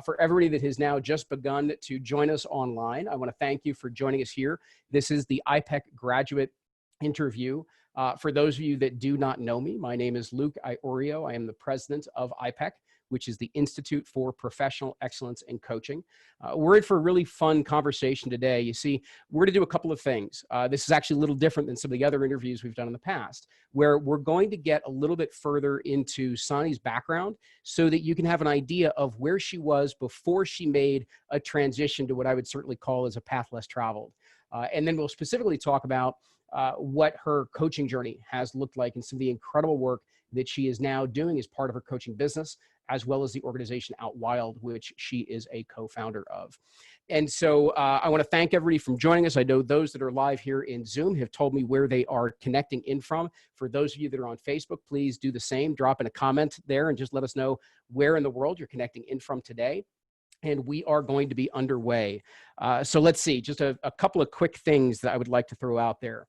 for everybody that has now just begun to join us online, I want to thank you for joining us here. This is the iPEC graduate interview. For those of you that do not know me, my name is Luke Iorio. I am the president of iPEC, which is the Institute for Professional Excellence in Coaching. We're in for a really fun conversation today. You see, we're going to do a couple of things. This is actually a little different than some of the other interviews we've done in the past, where we're going to get a little bit further into Sanni's background so that you can have an idea of where she was before she made a transition to what I would certainly call as a path less traveled. And then we'll specifically talk about what her coaching journey has looked like and some of the incredible work that she is now doing as part of her coaching business, as well as the organization Outwild, which she is a co-founder of. And so I want to thank everybody for joining us. I know those that are live here in Zoom have told me where they are connecting in from. For those of you that are on Facebook, please do the same. Drop in a comment there and just let us know where in the world you're connecting in from today. And we are going to be underway. So let's see, just a couple of quick things that I would like to throw out there.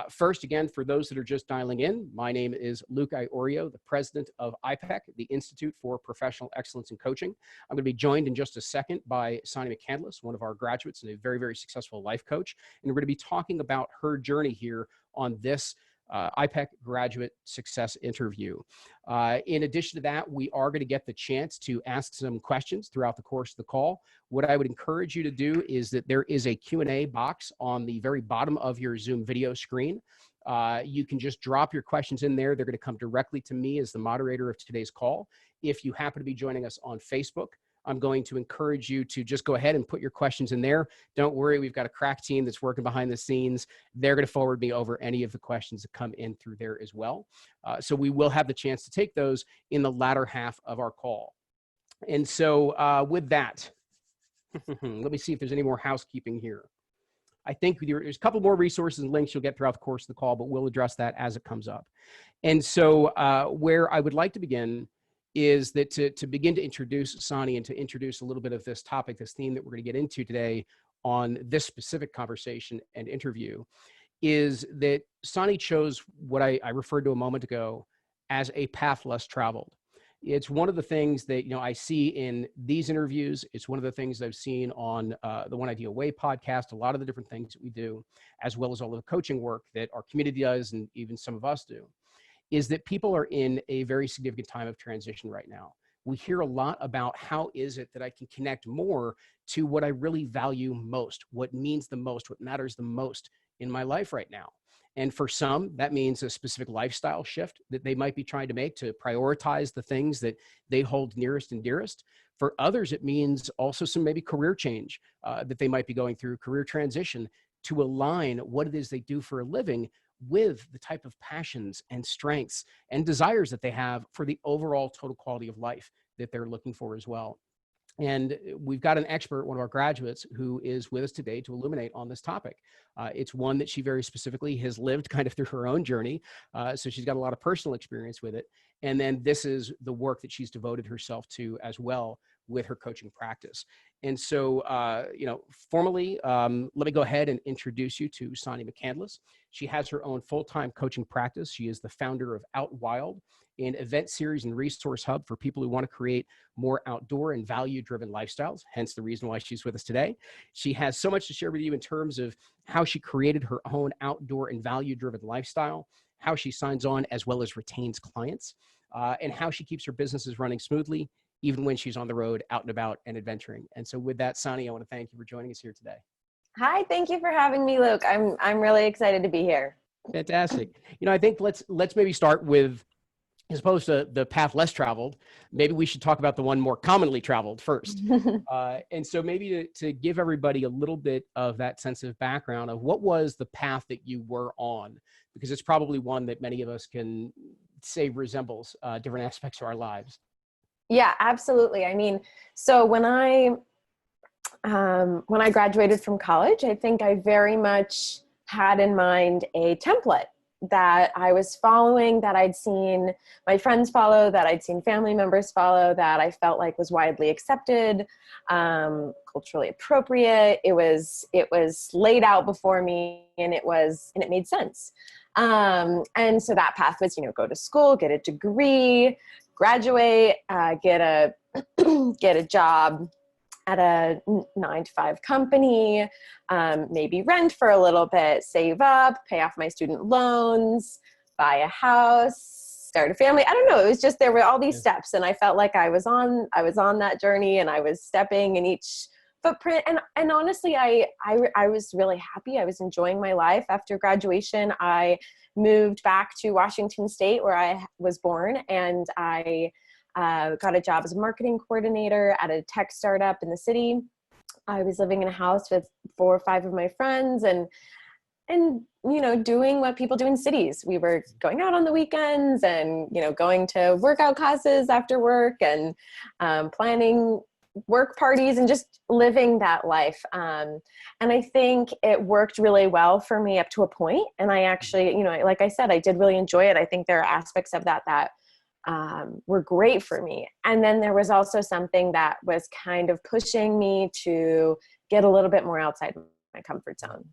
First, again, for those that are just dialing in, my name is Luke Iorio, the president of iPEC, the Institute for Professional Excellence in Coaching. I'm going to be joined in just a second by Sanni McCandless, one of our graduates and a very, very successful life coach. And we're going to be talking about her journey here on this iPEC graduate success interview. In addition to that, we are going to get the chance to ask some questions throughout the course of the call. What I would encourage you to do is that there is a Q&A box on the very bottom of your Zoom video screen. You can just drop your questions in there. They're going to come directly to me as the moderator of today's call. If you happen to be joining us on Facebook, I'm going to encourage you to just go ahead and put your questions in there. Don't worry, we've got a crack team that's working behind the scenes. They're going to forward me over any of the questions that come in through there as well. So we will have the chance to take those in the latter half of our call. And so with that, let me see if there's any more housekeeping here. I think there's a couple more resources and links you'll get throughout the course of the call, but we'll address that as it comes up. And so where I would like to begin is that to begin to introduce Sanni and to introduce a little bit of this topic, this theme that we're going to get into today on this specific conversation and interview, is that Sanni chose what I referred to a moment ago as a path less traveled. It's one of the things that, I see in these interviews. It's one of the things I've seen on the One Idea Way podcast, a lot of the different things that we do, as well as all of the coaching work that our community does and even some of us do, is that people are in a very significant time of transition right now. We hear a lot about how is it that I can connect more to what I really value most, what means the most, what matters the most in my life right now. And for some, that means a specific lifestyle shift that they might be trying to make to prioritize the things that they hold nearest and dearest. For others, it means also some maybe career change that they might be going through, career transition, to align what it is they do for a living with the type of passions and strengths and desires that they have for the overall total quality of life that they're looking for as well. And we've got an expert, one of our graduates, who is with us today to illuminate on this topic. It's one that she very specifically has lived kind of through her own journey. So she's got a lot of personal experience with it. And then this is the work that she's devoted herself to as well with her coaching practice. And so, formally, let me go ahead and introduce you to Sanni McCandless. She has her own full-time coaching practice. She is the founder of Outwild, an event series and resource hub for people who want to create more outdoor and value-driven lifestyles, hence the reason why she's with us today. She has so much to share with you in terms of how she created her own outdoor and value-driven lifestyle, how she signs on as well as retains clients, and how she keeps her businesses running smoothly, even when she's on the road, out and about and adventuring. And so with that, Sanni, I want to thank you for joining us here today. Hi, thank you for having me, Luke. I'm really excited to be here. Fantastic. I think let's maybe start with, as opposed to the path less traveled, maybe we should talk about the one more commonly traveled first. And so maybe to give everybody a little bit of that sense of background of what was the path that you were on, because it's probably one that many of us can say resembles different aspects of our lives. Yeah, absolutely. I mean, so when I graduated from college, I think I very much had in mind a template that I was following, that I'd seen my friends follow, that I'd seen family members follow, that I felt like was widely accepted, culturally appropriate. It was laid out before me, and it made sense. And so that path was, go to school, get a degree, graduate, get a get a job at a 9-to-5 company, maybe rent for a little bit, save up, pay off my student loans, buy a house, start a family. I don't know. It was just, there were all these steps, and I felt like I was on that journey, and I was stepping in each footprint. And honestly, I was really happy. I was enjoying my life. After graduation, I moved back to Washington State, where I was born, and I got a job as a marketing coordinator at a tech startup in the city. I was living in a house with 4 or 5 of my friends, and doing what people do in cities. We were going out on the weekends, and going to workout classes after work, and planning work parties, and just living that life. And I think it worked really well for me up to a point. And I actually, like I said, I did really enjoy it. I think there are aspects of that were great for me. And then there was also something that was kind of pushing me to get a little bit more outside my comfort zone.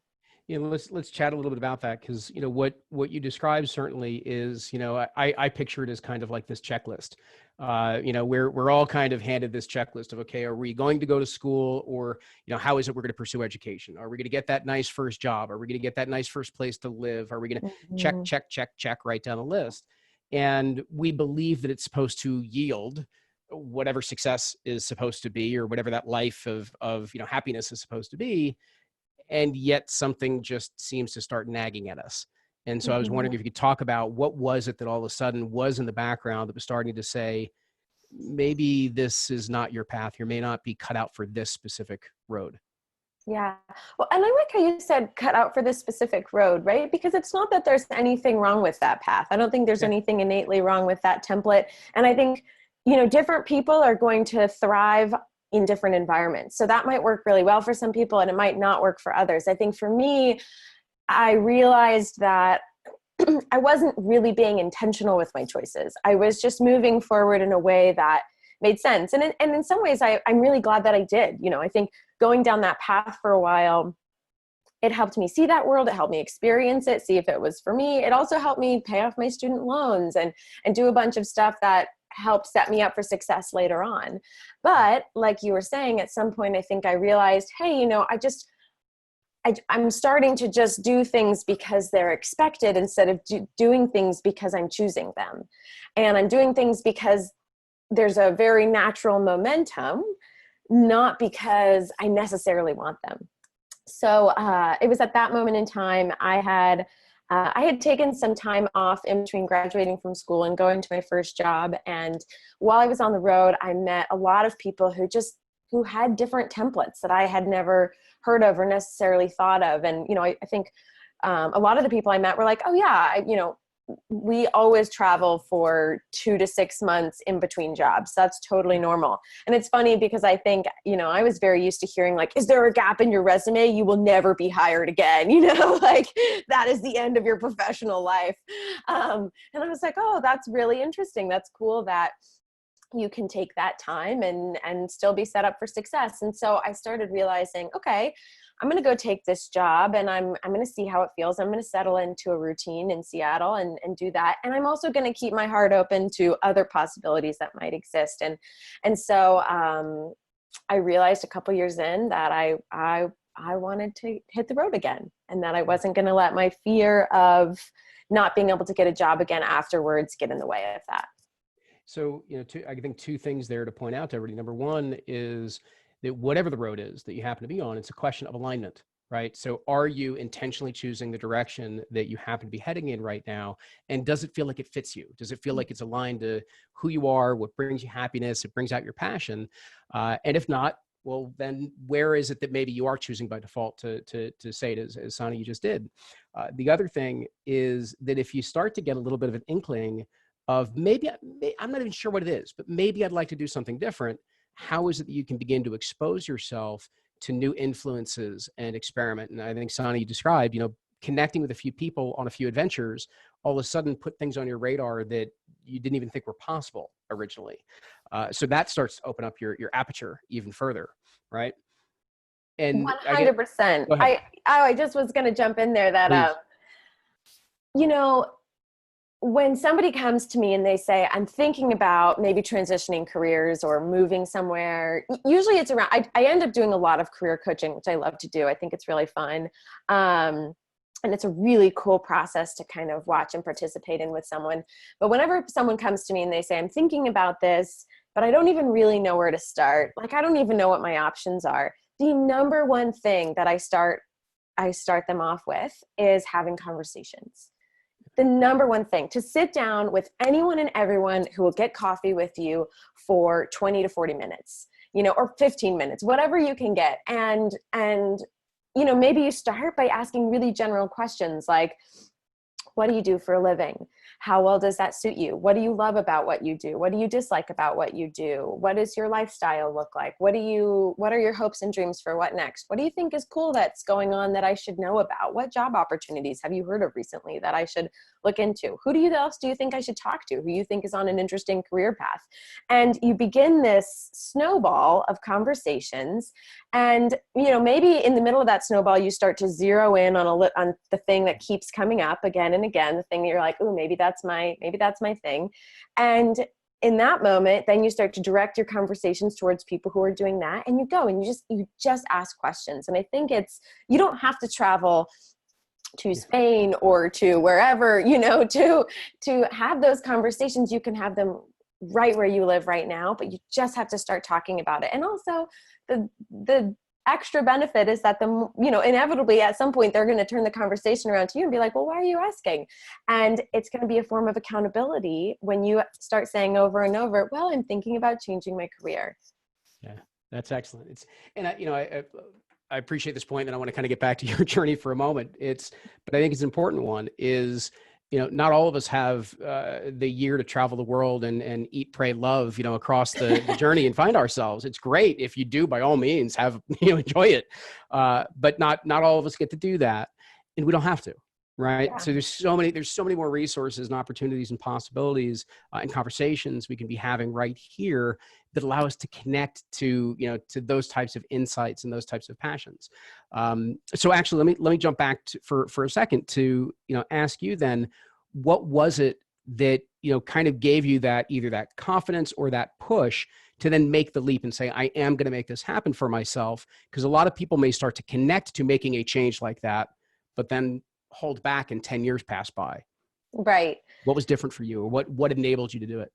Let's chat a little bit about that, because what you described certainly is, I picture it as kind of like this checklist. We're all kind of handed this checklist of, okay, are we going to go to school, or how is it we're going to pursue education? Are we going to get that nice first job? Are we going to get that nice first place to live? Are we going to check right down the list? And we believe that it's supposed to yield whatever success is supposed to be, or whatever that life of happiness is supposed to be. And yet something just seems to start nagging at us. And so I was wondering if you could talk about what was it that all of a sudden was in the background that was starting to say, maybe this is not your path. You may not be cut out for this specific road. Yeah. Well, and I like how you said cut out for this specific road, right? Because it's not that there's anything wrong with that path. I don't think there's anything innately wrong with that template. And I think, different people are going to thrive in different environments. So that might work really well for some people, and it might not work for others. I think for me, I realized that I wasn't really being intentional with my choices. I was just moving forward in a way that made sense. And in some ways, I'm really glad that I did. I think going down that path for a while, it helped me see that world. It helped me experience it, see if it was for me. It also helped me pay off my student loans and do a bunch of stuff that helped set me up for success later on. But like you were saying, at some point, I think I realized, hey, I'm starting to just do things because they're expected, instead of doing things because I'm choosing them. And I'm doing things because there's a very natural momentum, not because I necessarily want them. So it was at that moment in time, I had taken some time off in between graduating from school and going to my first job. And while I was on the road, I met a lot of people who had different templates that I had never heard of or necessarily thought of. And, I think a lot of the people I met were like, oh yeah, we always travel for 2 to 6 months in between jobs. That's totally normal. And it's funny because I think, I was very used to hearing like, is there a gap in your resume? You will never be hired again. Like that is the end of your professional life. And I was like, oh, that's really interesting. That's cool that you can take that time and still be set up for success. And so I started realizing, okay, I'm going to go take this job, and I'm going to see how it feels. I'm going to settle into a routine in Seattle and do that. And I'm also going to keep my heart open to other possibilities that might exist. And so I realized a couple years in that I wanted to hit the road again, and that I wasn't going to let my fear of not being able to get a job again afterwards get in the way of that. So, I think 2 things there to point out to everybody. Number one is that whatever the road is that you happen to be on, it's a question of alignment, right? So are you intentionally choosing the direction that you happen to be heading in right now? And does it feel like it fits you? Does it feel like it's aligned to who you are, what brings you happiness, it brings out your passion? And if not, well, then where is it that maybe you are choosing by default to say it as Sanni, you just did? The other thing is that if you start to get a little bit of an inkling of maybe, I'm not even sure what it is, but maybe I'd like to do something different, how is it that you can begin to expose yourself to new influences and experiment? And I think Sanni, you described, connecting with a few people on a few adventures, all of a sudden put things on your radar that you didn't even think were possible originally. So that starts to open up your aperture even further, right? And 100%. I just was going to jump in there that, when somebody comes to me and they say, I'm thinking about maybe transitioning careers or moving somewhere, usually it's around, I end up doing a lot of career coaching, which I love to do. I think it's really fun. And it's a really cool process to kind of watch and participate in with someone. But whenever someone comes to me and they say, I'm thinking about this, but I don't even really know where to start. Like, I don't even know what my options are. The number one thing that I start them off with is having conversations. The number one thing, to sit down with anyone and everyone who will get coffee with you for 20 to 40 minutes, or 15 minutes, whatever you can get. And maybe you start by asking really general questions like, what do you do for a living? How well does that suit you? What do you love about what you do? What do you dislike about what you do? What does your lifestyle look like? What are your hopes and dreams for what next? What do you think is cool that's going on that I should know about? What job opportunities have you heard of recently that I should look into? Who else do you think I should talk to? Who you think is on an interesting career path? And you begin this snowball of conversations. And, maybe in the middle of that snowball, you start to zero in on the thing that keeps coming up again and again, the thing that you're like, oh, maybe that's my thing. And in that moment, then you start to direct your conversations towards people who are doing that. And you go and you just ask questions. And I think you don't have to travel to Spain or to wherever, to have those conversations. You can have them right where you live right now, but you just have to start talking about it. And also the extra benefit is that inevitably at some point they're going to turn the conversation around to you and be like, well, why are you asking? And it's going to be a form of accountability when you start saying over and over, well, I'm thinking about changing my career. Yeah, that's excellent. I appreciate this point, and I want to kind of get back to your journey for a moment. But I think it's an important one is, not all of us have the year to travel the world and eat, pray, love, across the journey and find ourselves. It's great if you do, by all means, enjoy it. But not all of us get to do that, and we don't have to, right? Yeah. So there's so many more resources and opportunities and possibilities and conversations we can be having right here that allow us to connect to those types of insights and those types of passions. So actually, let me jump back for a second to ask you then, what was it that kind of gave you that either that confidence or that push to then make the leap and say, I am going to make this happen for myself? Because a lot of people may start to connect to making a change like that, but then hold back and 10 years pass by. Right. What was different for you, or what enabled you to do it?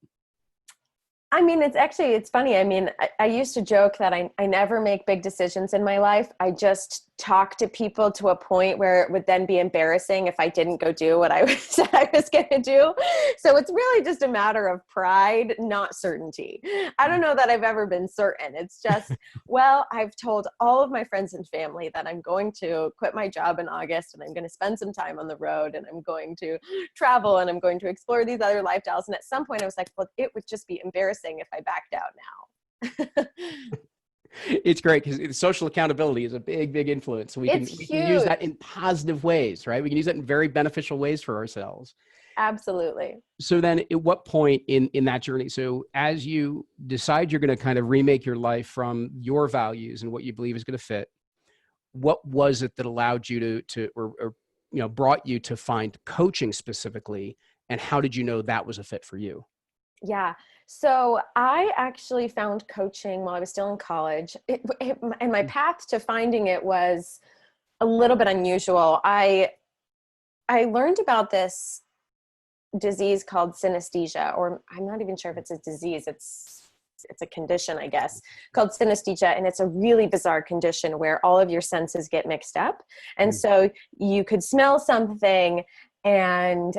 I mean, it's funny. I mean, I used to joke that I never make big decisions in my life. I just talk to people to a point where it would then be embarrassing if I didn't go do what I said I was going to do. So it's really just a matter of pride, not certainty. I don't know that I've ever been certain. It's just, well, I've told all of my friends and family that I'm going to quit my job in August and I'm going to spend some time on the road and I'm going to travel and I'm going to explore these other lifestyles. And at some point I was like, well, it would just be embarrassing if I backed out now. It's great because social accountability is a big influence. So we can use that in positive ways, right? We can use that in very beneficial ways for ourselves. Absolutely. So then at what point in that journey, so as you decide you're going to kind of remake your life from your values and what you believe is going to fit, what was it that allowed you to brought you to find coaching specifically? And how did you know that was a fit for you? Yeah. So I actually found coaching while I was still in college. And my path to finding it was a little bit unusual. I learned about this disease called synesthesia, or I'm not even sure if it's a disease. It's a condition, I guess, called synesthesia. And it's a really bizarre condition where all of your senses get mixed up. And so you could smell something and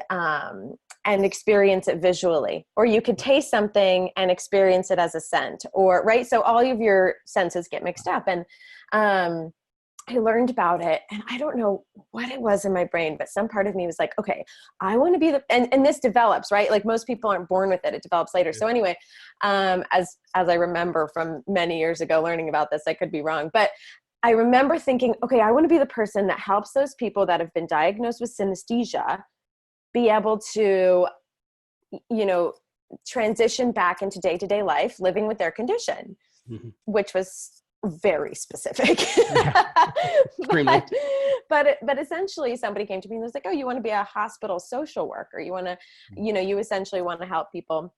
experience it visually, or you could taste something and experience it as a scent, right? So all of your senses get mixed up. And I learned about it, and I don't know what it was in my brain, but some part of me was like, okay, I want to be and this develops, right? Like most people aren't born with it. It develops later. So anyway, as I remember from many years ago learning about this, I could be wrong, but I remember thinking, okay, I want to be the person that helps those people that have been diagnosed with synesthesia be able to, transition back into day-to-day life, living with their condition, which was very specific. Yeah. Extremely. but essentially somebody came to me and was like, oh, you want to be a hospital social worker. You want to, you essentially want to help people,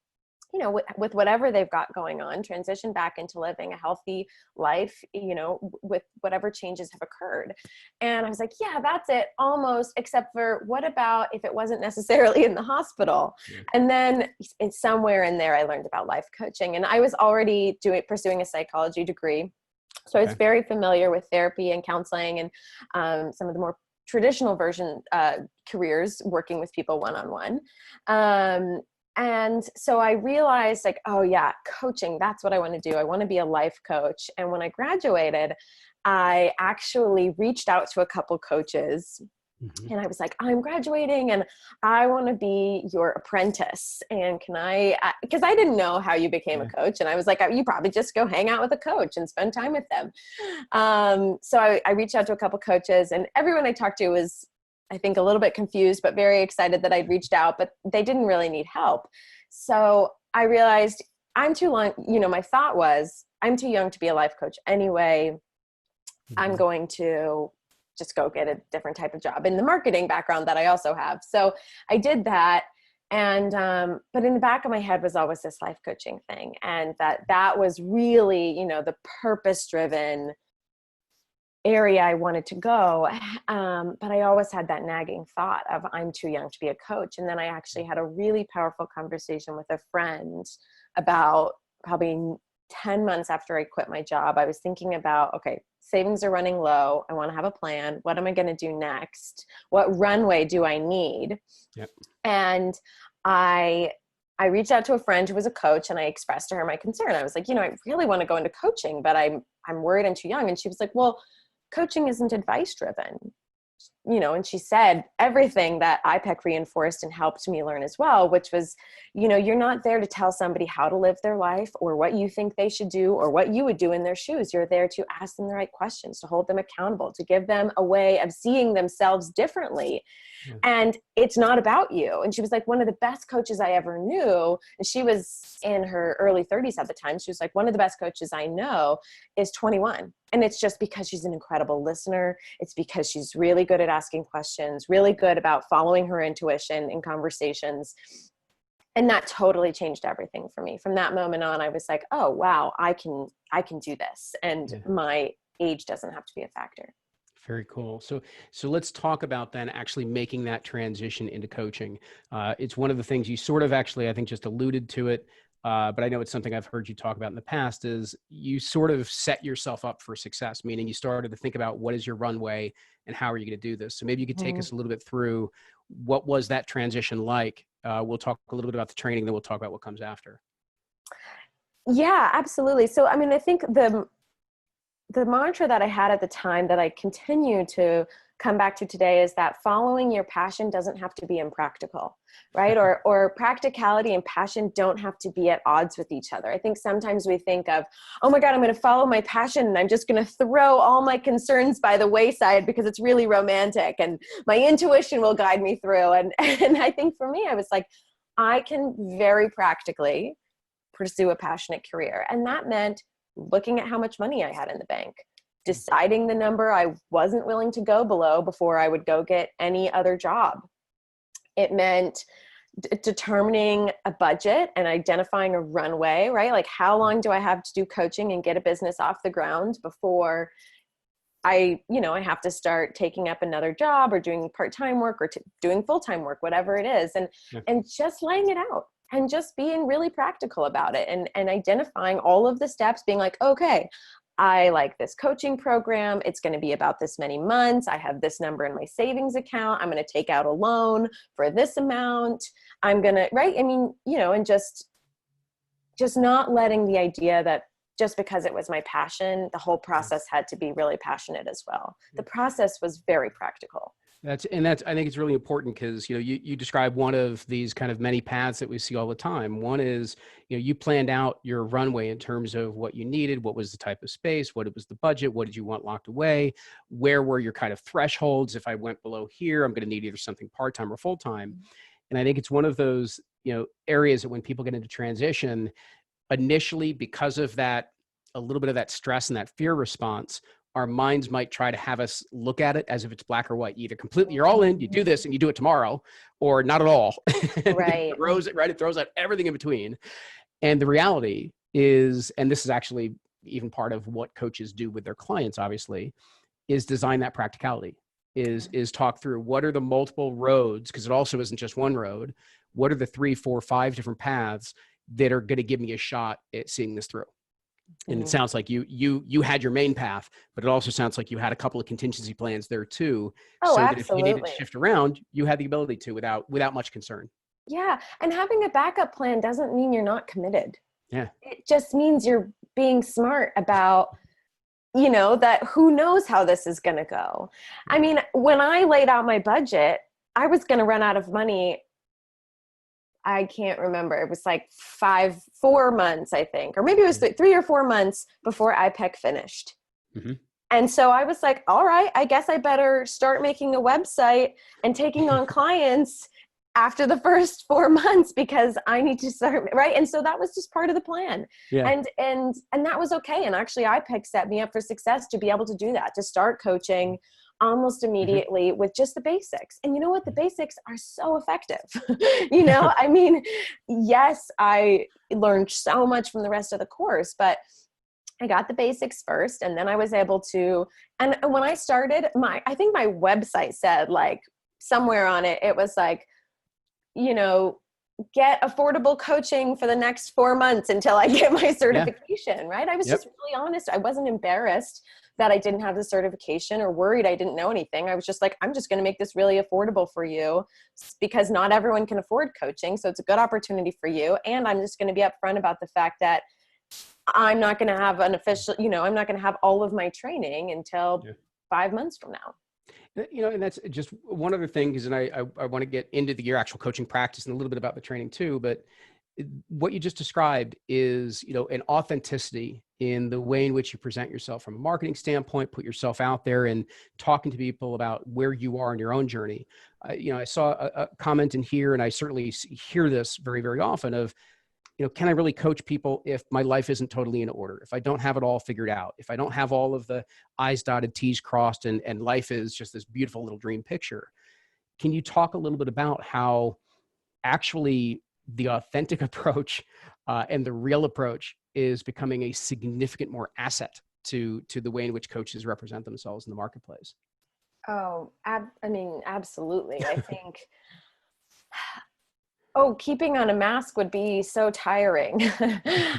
with whatever they've got going on, transition back into living a healthy life, with whatever changes have occurred. And I was like, yeah, that's it almost, except for what about if it wasn't necessarily in the hospital? Yeah. And then somewhere in there, I learned about life coaching, and I was already pursuing a psychology degree. So I was very familiar with therapy and counseling and some of the more traditional version careers working with people one-on-one. And so I realized like, oh yeah, coaching, that's what I want to do. I want to be a life coach. And when I graduated, I actually reached out to a couple coaches. Mm-hmm. And I was like, I'm graduating and I want to be your apprentice. And can I, because I didn't know how you became a coach. And I was like, you probably just go hang out with a coach and spend time with them. So I reached out to a couple coaches, and everyone I talked to was, I think, a little bit confused, but very excited that I'd reached out, but they didn't really need help. So I realized I'm too long. My thought was, I'm too young to be a life coach anyway. Mm-hmm. I'm going to just go get a different type of job in the marketing background that I also have. So I did that. And, but in the back of my head was always this life coaching thing. And that was really, the purpose-driven area I wanted to go. But I always had that nagging thought of I'm too young to be a coach. And then I actually had a really powerful conversation with a friend about probably 10 months after I quit my job. I was thinking about, okay, savings are running low. I want to have a plan. What am I going to do next? What runway do I need? Yep. And I reached out to a friend who was a coach, and I expressed to her my concern. I was like, I really want to go into coaching, but I'm worried I'm too young. And she was like, well, coaching isn't advice driven. And she said everything that iPEC reinforced and helped me learn as well, which was, you're not there to tell somebody how to live their life or what you think they should do or what you would do in their shoes. You're there to ask them the right questions, to hold them accountable, to give them a way of seeing themselves differently. Yeah. And it's not about you. And she was like one of the best coaches I ever knew. And she was in her early 30s at the time. She was like, one of the best coaches I know is 21. And it's just because she's an incredible listener. It's because she's really good at asking questions, really good about following her intuition in conversations. And that totally changed everything for me. From that moment on, I was like, oh, wow, I can do this. And my age doesn't have to be a factor. Very cool. So let's talk about then actually making that transition into coaching. It's one of the things you sort of actually, I think, just alluded to it. But I know it's something I've heard you talk about in the past is you sort of set yourself up for success, meaning you started to think about what is your runway and how are you going to do this? So maybe you could take us a little bit through what was that transition like? We'll talk a little bit about the training, then we'll talk about what comes after. Yeah, absolutely. So, I mean, I think the mantra that I had at the time that I continue to come back to today is that following your passion doesn't have to be impractical, right? Or practicality and passion don't have to be at odds with each other. I think sometimes we think of, oh my God, I'm going to follow my passion and I'm just going to throw all my concerns by the wayside because it's really romantic and my intuition will guide me through. And I think for me, I was like, I can very practically pursue a passionate career. And that meant looking at how much money I had in the bank, deciding the number I wasn't willing to go below before I would go get any other job. It meant determining a budget and identifying a runway, right? Like how long do I have to do coaching and get a business off the ground before I have to start taking up another job or doing part-time work or doing full-time work, whatever it is. And just laying it out and just being really practical about it and identifying all of the steps, being like, okay, I like this coaching program. It's going to be about this many months. I have this number in my savings account. I'm going to take out a loan for this amount. I'm going to, right? I mean, and just not letting the idea that just because it was my passion, the whole process had to be really passionate as well. The process was very practical. I think it's really important because, you describe one of these kind of many paths that we see all the time. One is, you planned out your runway in terms of what you needed, what was the type of space, what was the budget, what did you want locked away, where were your kind of thresholds? If I went below here, I'm going to need either something part-time or full-time. And I think it's one of those, areas that when people get into transition, initially, because of that a little bit of that stress and that fear response, our minds might try to have us look at it as if it's black or white. Either completely, you're all in, you do this and you do it tomorrow, or not at all. Right. It throws out everything in between. And the reality is, and this is actually even part of what coaches do with their clients, obviously, is design that practicality, is talk through what are the multiple roads, because it also isn't just one road. What are the 3, 4, 5 different paths that are going to give me a shot at seeing this through? And it sounds like you had your main path, but it also sounds like you had a couple of contingency plans there too. Oh, so absolutely. that if you needed to shift around, you had the ability to without much concern. Yeah. And having a backup plan doesn't mean you're not committed. Yeah. It just means you're being smart about, you know, that who knows how this is going to go. I mean, when I laid out my budget, I was going to run out of money. I can't remember. It was like 4 months, I think, or maybe it was 3 or 4 months before iPEC finished. Mm-hmm. And so I was like, all right, I guess I better start making a website and taking on clients after the first 4 months, because I need to start, right? And so that was just part of the plan. Yeah. And that was okay. And actually iPEC set me up for success to be able to do that, to start coaching almost immediately with just the basics. And you know what? The basics are so effective. You know, I mean, yes, I learned so much from the rest of the course, but I got the basics first, and then I was able to, and when I started, I think my website said, like, somewhere on it, it was like, you know, get affordable coaching for the next 4 months until I get my certification, right? I was just really honest. I wasn't embarrassed that I didn't have the certification or worried I didn't know anything. I was just like, I'm just going to make this really affordable for you, because not everyone can afford coaching. So it's a good opportunity for you. And I'm just going to be upfront about the fact that I'm not going to have an official, you know, I'm not going to have all of my training until 5 months from now. You know, and that's just one other thing, because, and I want to get into your actual coaching practice and a little bit about the training too, but what you just described is, you know, an authenticity in the way in which you present yourself from a marketing standpoint, put yourself out there and talking to people about where you are in your own journey. You know, I saw a comment in here, and I certainly hear this very, very often of, you know, can I really coach people if my life isn't totally in order? If I don't have it all figured out, if I don't have all of the I's dotted, T's crossed, and life is just this beautiful little dream picture. Can you talk a little bit about how actually the authentic approach and the real approach is becoming a significant more asset to the way in which coaches represent themselves in the marketplace? Oh, I mean, absolutely. I think, keeping on a mask would be so tiring.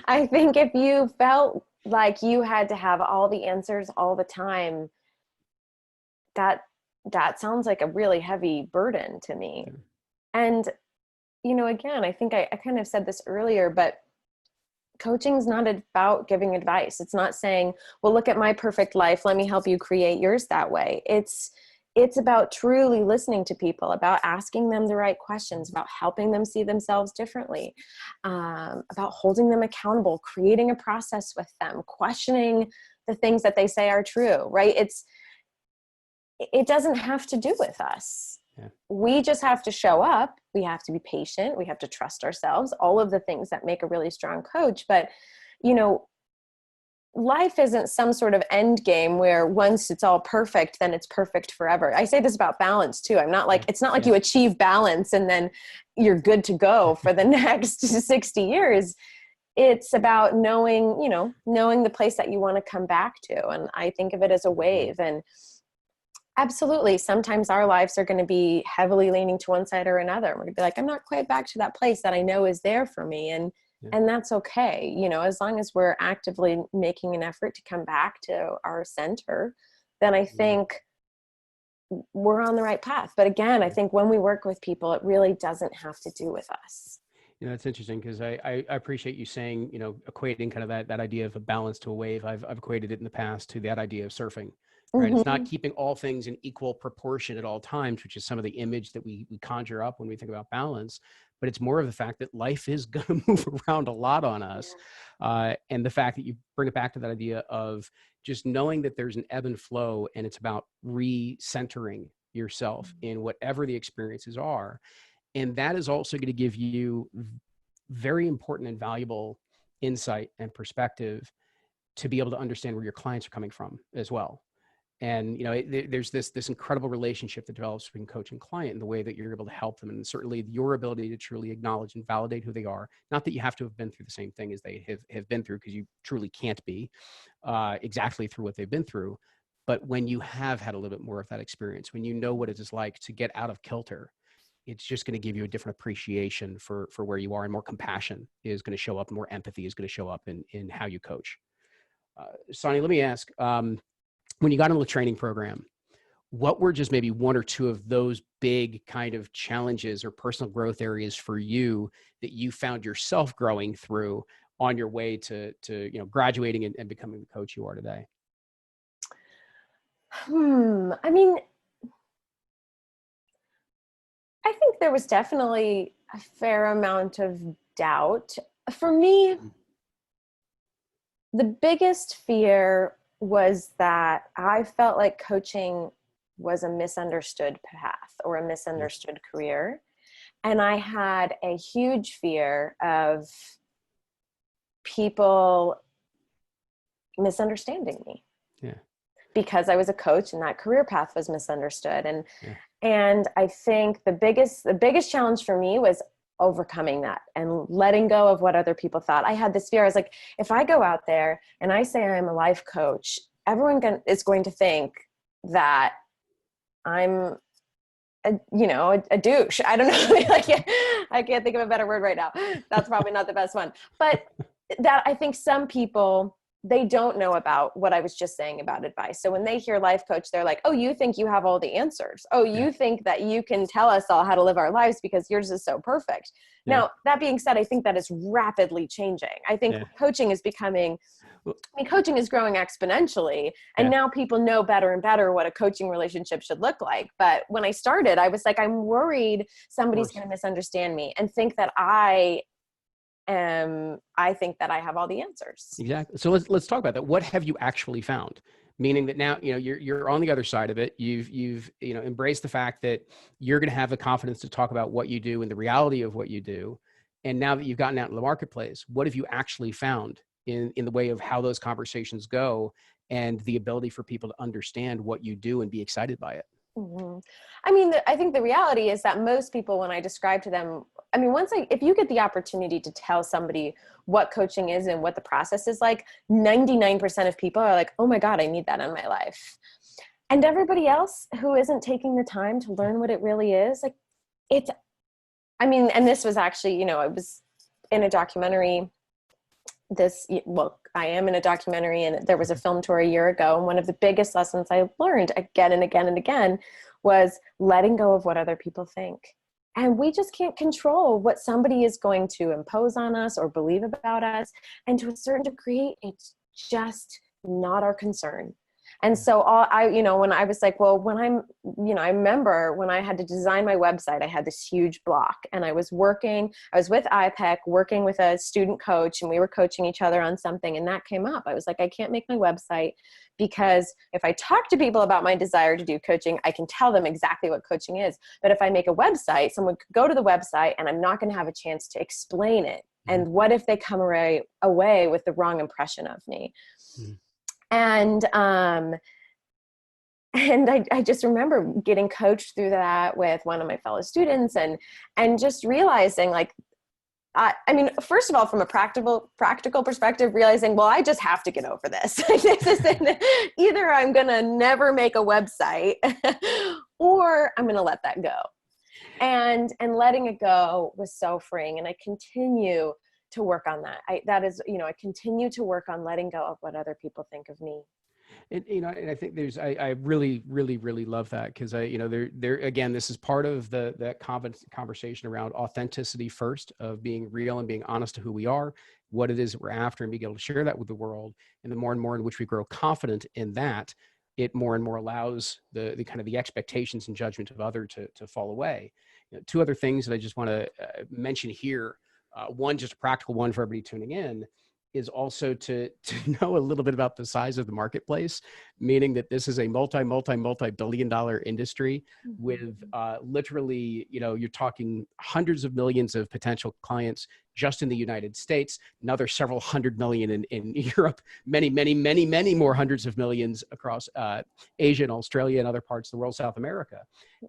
I think if you felt like you had to have all the answers all the time, that sounds like a really heavy burden to me. Yeah. And, you know, again, I think I kind of said this earlier, but coaching is not about giving advice. It's not saying, well, look at my perfect life, let me help you create yours that way. It's about truly listening to people, about asking them the right questions, about helping them see themselves differently, about holding them accountable, creating a process with them, questioning the things that they say are true, right? It doesn't have to do with us. Yeah. We just have to show up. We have to be patient. We have to trust ourselves, all of the things that make a really strong coach. But, you know, life isn't some sort of end game where once it's all perfect, then it's perfect forever. I say this about balance too. I'm not like, it's not like you achieve balance and then you're good to go for the next 60 years. It's about knowing the place that you want to come back to. And I think of it as a wave. And absolutely, sometimes our lives are going to be heavily leaning to one side or another. We're going to be like, I'm not quite back to that place that I know is there for me. And that's okay. You know, as long as we're actively making an effort to come back to our center, then I think we're on the right path. But again, I think when we work with people, it really doesn't have to do with us. You know, it's interesting because I appreciate you saying, you know, equating kind of that idea of a balance to a wave. I've equated it in the past to that idea of surfing. Right. Mm-hmm. It's not keeping all things in equal proportion at all times, which is some of the image that we conjure up when we think about balance. But it's more of the fact that life is going to move around a lot on us. And the fact that you bring it back to that idea of just knowing that there's an ebb and flow, and it's about recentering yourself in whatever the experiences are. And that is also going to give you very important and valuable insight and perspective to be able to understand where your clients are coming from as well. And, there's this incredible relationship that develops between coach and client in the way that you're able to help them. And certainly your ability to truly acknowledge and validate who they are. Not that you have to have been through the same thing as they have been through, because you truly can't be exactly through what they've been through. But when you have had a little bit more of that experience, when you know what it is like to get out of kilter, it's just going to give you a different appreciation for where you are, and more compassion is going to show up, more empathy is going to show up in how you coach. Sanni, let me ask, when you got into the training program, what were just maybe one or two of those big kind of challenges or personal growth areas for you that you found yourself growing through on your way to graduating and becoming the coach you are today? I mean, I think there was definitely a fair amount of doubt. For me, the biggest fear was that I felt like coaching was a misunderstood path or a misunderstood career. And I had a huge fear of people misunderstanding me. Yeah. Because I was a coach and that career path was misunderstood. And I think the biggest challenge for me was overcoming that and letting go of what other people thought. I had this fear. I was like, if I go out there and I say I'm a life coach, everyone is going to think that I'm a douche. I don't know. I can't think of a better word right now. That's probably not the best one. But that, I think some people, they don't know about what I was just saying about advice. So when they hear life coach, they're like, oh, you think you have all the answers. Oh, you think that you can tell us all how to live our lives because yours is so perfect. Yeah. Now, that being said, I think that is rapidly changing. I think coaching is coaching is growing exponentially. And now people know better and better what a coaching relationship should look like. But when I started, I was like, I'm worried somebody's going to misunderstand me and think that I think that I have all the answers. Exactly. So let's talk about that. What have you actually found? Meaning that now, you're on the other side of it. You've embraced the fact that you're going to have the confidence to talk about what you do and the reality of what you do. And now that you've gotten out in the marketplace, what have you actually found in the way of how those conversations go and the ability for people to understand what you do and be excited by it? Mm-hmm. I mean, I think the reality is that most people, when I describe to them, if you get the opportunity to tell somebody what coaching is and what the process is like, 99% of people are like, oh my God, I need that in my life. And everybody else who isn't taking the time to learn what it really is, and this was actually, I was in a documentary I am in a documentary, and there was a film tour a year ago. And one of the biggest lessons I learned again and again and again was letting go of what other people think. And we just can't control what somebody is going to impose on us or believe about us. And to a certain degree, it's just not our concern. And so when I was like, well, I remember when I had to design my website, I had this huge block, and I was with iPEC, working with a student coach, and we were coaching each other on something, and that came up. I was like, I can't make my website because if I talk to people about my desire to do coaching, I can tell them exactly what coaching is. But if I make a website, someone could go to the website and I'm not going to have a chance to explain it. And what if they come away with the wrong impression of me? And I just remember getting coached through that with one of my fellow students and just realizing first of all, from a practical perspective, realizing, well, I just have to get over this. Either I'm going to never make a website or I'm going to let that go. And letting it go was so freeing. And I continue to work on that. I continue to work on letting go of what other people think of me. And I think I really, really, really love that, because again, this is part of that conversation around authenticity first, of being real and being honest to who we are, what it is that we're after, and being able to share that with the world. And the more and more in which we grow confident in that, it more and more allows the kind of the expectations and judgment of others to fall away. Two other things that I just want to mention here. One, just a practical one for everybody tuning in, is also to know a little bit about the size of the marketplace, meaning that this is a multi-billion dollar industry with literally, you're talking hundreds of millions of potential clients just in the United States, another several hundred million in Europe, many more hundreds of millions across Asia and Australia and other parts of the world, South America.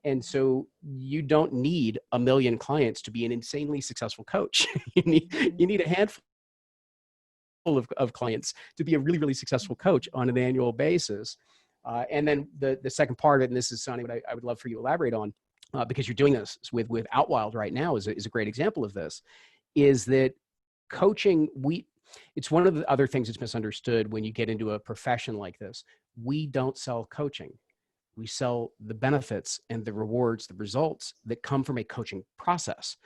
And so you don't need 1 million clients to be an insanely successful coach. You need a handful of clients to be a really successful coach on an annual basis. And then the second part of it, and this is something that I would love for you to elaborate on, because you're doing this with Outwild right now is a great example of this, is that coaching, it's one of the other things that's misunderstood when you get into a profession like this. We don't sell coaching. We sell the benefits and the rewards, the results that come from a coaching process.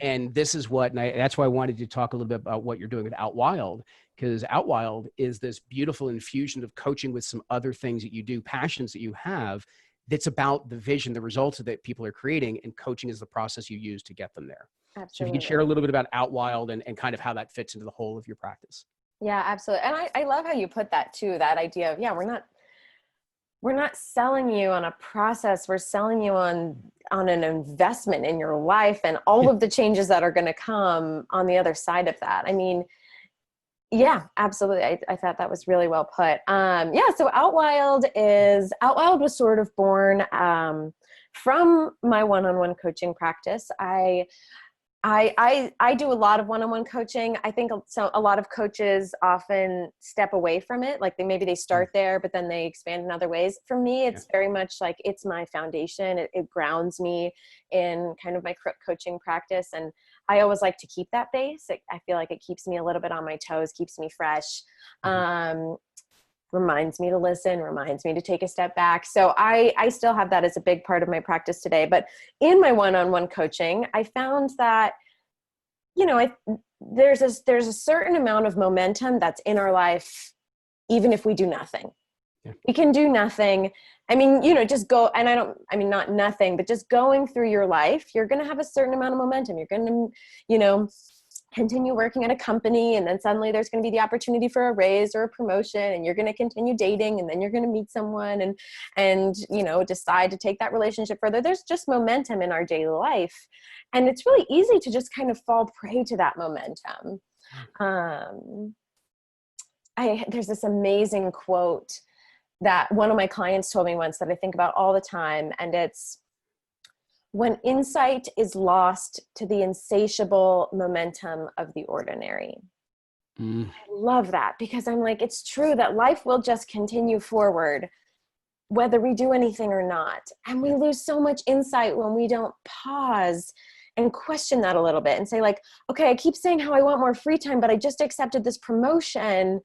And this is that's why I wanted to talk a little bit about what you're doing with Outwild, because Outwild is this beautiful infusion of coaching with some other things that you do, passions that you have, that's about the vision, the results that people are creating, and coaching is the process you use to get them there. Absolutely. So if you can share a little bit about Outwild and kind of how that fits into the whole of your practice. Yeah, absolutely. And I love how you put that too, that idea of, we're not selling you on a process. We're selling you on an investment in your life and all of the changes that are going to come on the other side of that. I mean, yeah, absolutely. I thought that was really well put. So Outwild was sort of born from my one-on-one coaching practice. I do a lot of one-on-one coaching. I think a lot of coaches often step away from it. Like maybe they start there, but then they expand in other ways. For me, it's very much like it's my foundation. It grounds me in kind of my coaching practice. And I always like to keep that base. I feel like it keeps me a little bit on my toes, keeps me fresh. Reminds me to listen, reminds me to take a step back. So I still have that as a big part of my practice today. But in my one-on-one coaching, I found that, there's a certain amount of momentum that's in our life, even if we do nothing. Yeah. We can do nothing. I mean, just go, and not nothing, but just going through your life, you're going to have a certain amount of momentum. You're going to, continue working at a company, and then suddenly there's going to be the opportunity for a raise or a promotion, and you're going to continue dating, and then you're going to meet someone and decide to take that relationship further. There's just momentum in our daily life, and it's really easy to just kind of fall prey to that momentum. There's this amazing quote that one of my clients told me once that I think about all the time, and it's, when insight is lost to the insatiable momentum of the ordinary. I love that, because I'm like, it's true that life will just continue forward whether we do anything or not. And we lose so much insight when we don't pause and question that a little bit and say like, okay, I keep saying how I want more free time, but I just accepted this promotion.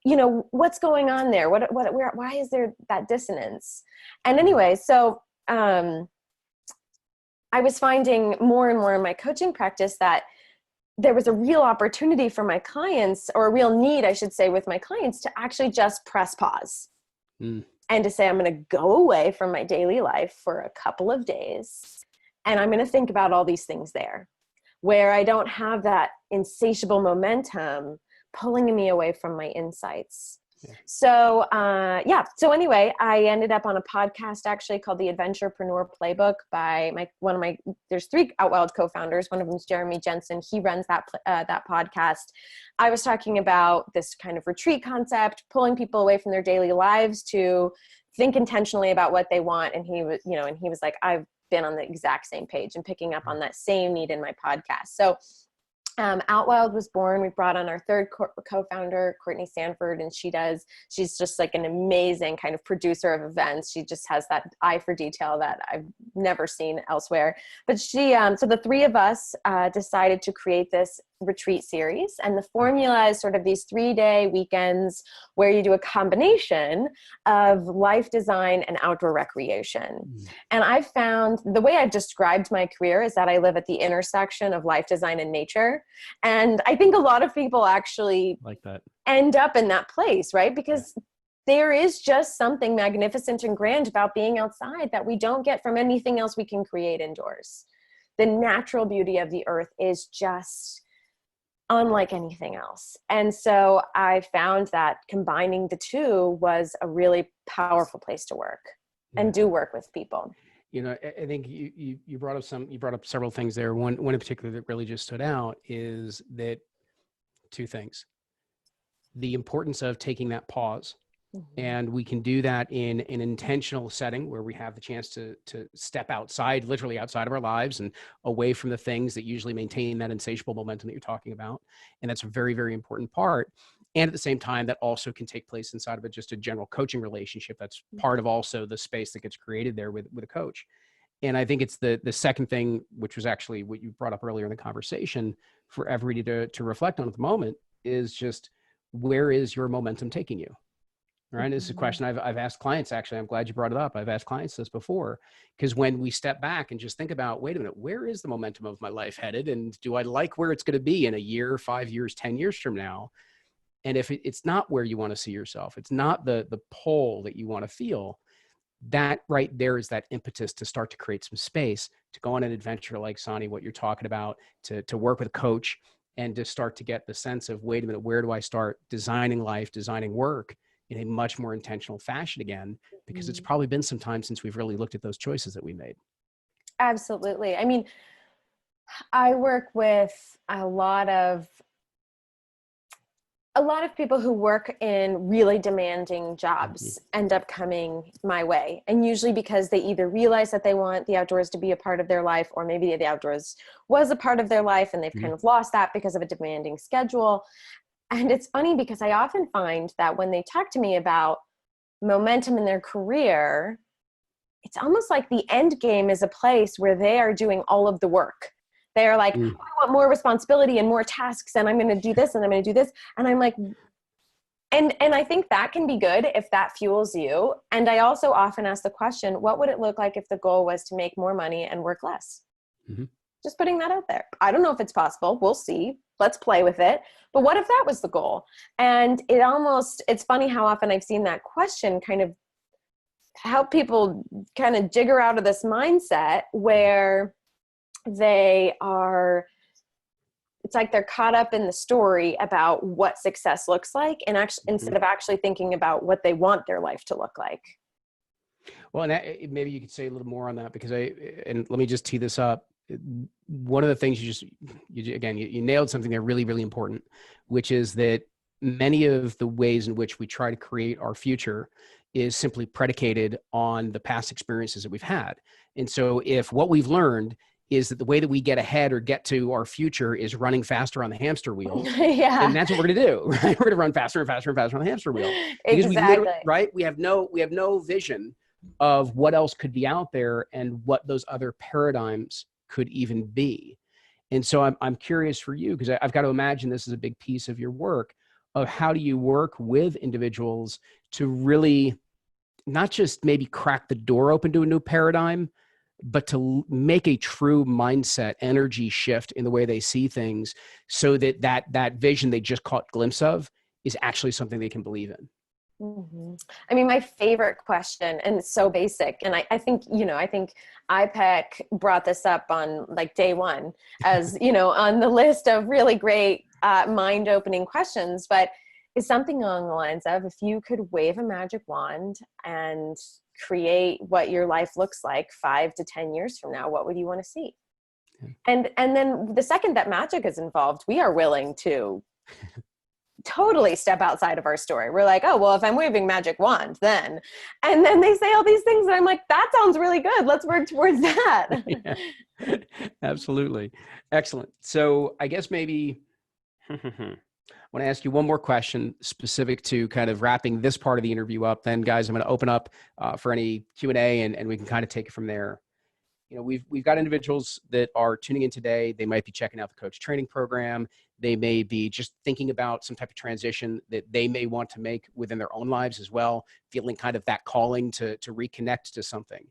What's going on there? Why is there that dissonance? And anyway, so, I was finding more and more in my coaching practice that there was a real opportunity for my clients, or a real need, I should say, with my clients to actually just press pause and to say, I'm going to go away from my daily life for a couple of days, and I'm going to think about all these things there, where I don't have that insatiable momentum pulling me away from my insights. Yeah. So anyway, I ended up on a podcast actually called the Adventurepreneur Playbook by there's 3 Outwild co-founders. One of them is Jeremy Jensen. He runs that podcast. I was talking about this kind of retreat concept, pulling people away from their daily lives to think intentionally about what they want. And he was like, I've been on the exact same page and picking up on that same need in my podcast. So Outwild was born. We brought on our 3rd co-founder, Courtney Sanford, and she's just like an amazing kind of producer of events. She just has that eye for detail that I've never seen elsewhere. But so the 3 of us decided to create this retreat series, and the formula is sort of these 3-day weekends where you do a combination of life design and outdoor recreation. And I found the way I've described my career is that I live at the intersection of life design and nature. And I think a lot of people actually like that end up in that place, right? Because there is just something magnificent and grand about being outside that we don't get from anything else we can create indoors. The natural beauty of the earth is just unlike anything else. And so I found that combining the two was a really powerful place to work and do work with people. You know, I think you brought up several things there. One in particular that really just stood out is that two things: the importance of taking that pause. And we can do that in an intentional setting where we have the chance to step outside, literally outside of our lives and away from the things that usually maintain that insatiable momentum that you're talking about. And that's a very, very important part. And at the same time, that also can take place inside of just a general coaching relationship. That's part of also the space that gets created there with a coach. And I think it's the second thing, which was actually what you brought up earlier in the conversation for everybody to reflect on at the moment, is just, where is your momentum taking you? Right. This is a question I've asked clients. Actually, I'm glad you brought it up. I've asked clients this before, because when we step back and just think about, wait a minute, where is the momentum of my life headed? And do I like where it's going to be in a year, 5 years, 10 years from now? And if it's not where you want to see yourself, it's not the pull that you want to feel, that right there is that impetus to start to create some space, to go on an adventure like Sanni, what you're talking about, to work with a coach, and to start to get the sense of, wait a minute, where do I start designing life, designing work in a much more intentional fashion again, because it's probably been some time since we've really looked at those choices that we made. Absolutely. I mean, I work with a lot of people who work in really demanding jobs end up coming my way. And usually because they either realize that they want the outdoors to be a part of their life, or maybe the outdoors was a part of their life and they've kind of lost that because of a demanding schedule. And it's funny because I often find that when they talk to me about momentum in their career, it's almost like the end game is a place where they are doing all of the work. They're like, I want more responsibility and more tasks, and I'm going to do this and I'm going to do this. And I'm like, and I think that can be good if that fuels you. And I also often ask the question, what would it look like if the goal was to make more money and work less? Just putting that out there. I don't know if it's possible. We'll see. Let's play with it. But what if that was the goal? And it's funny how often I've seen that question kind of help people kind of jigger out of this mindset where it's like they're caught up in the story about what success looks like, and actually instead of actually thinking about what they want their life to look like. Well, and maybe you could say a little more on that, because and let me just tee this up. One of the things you nailed something there really, really important, which is that many of the ways in which we try to create our future is simply predicated on the past experiences that we've had. And so if what we've learned is that the way that we get ahead or get to our future is running faster on the hamster wheel, and that's what we're going to do, right? We're going to run faster and faster and faster on the hamster wheel. Because Exactly. we have no vision of what else could be out there and what those other paradigms could even be. And so I'm curious for you, because I've got to imagine this is a big piece of your work, of how do you work with individuals to really not just maybe crack the door open to a new paradigm, but to make a true mindset energy shift in the way they see things, so that vision they just caught a glimpse of is actually something they can believe in. I mean, my favorite question, and it's so basic, and I think iPEC brought this up on like day one as, on the list of really great mind-opening questions, but is something along the lines of, if you could wave a magic wand and create what your life looks like 5 to 10 years from now, what would you want to see? And then the second that magic is involved, we are willing to totally step outside of our story. We're like, oh, well, if I'm waving magic wand, then, and then they say all these things and I'm like, that sounds really good. Let's work towards that. Yeah, absolutely. Excellent. So I guess maybe I want to ask you one more question specific to kind of wrapping this part of the interview up. Then guys, I'm going to open up for any Q&A and we can kind of take it from there. We've got individuals that are tuning in today. They might be checking out the coach training program. They may be just thinking about some type of transition that they may want to make within their own lives as well, feeling kind of that calling to reconnect to something.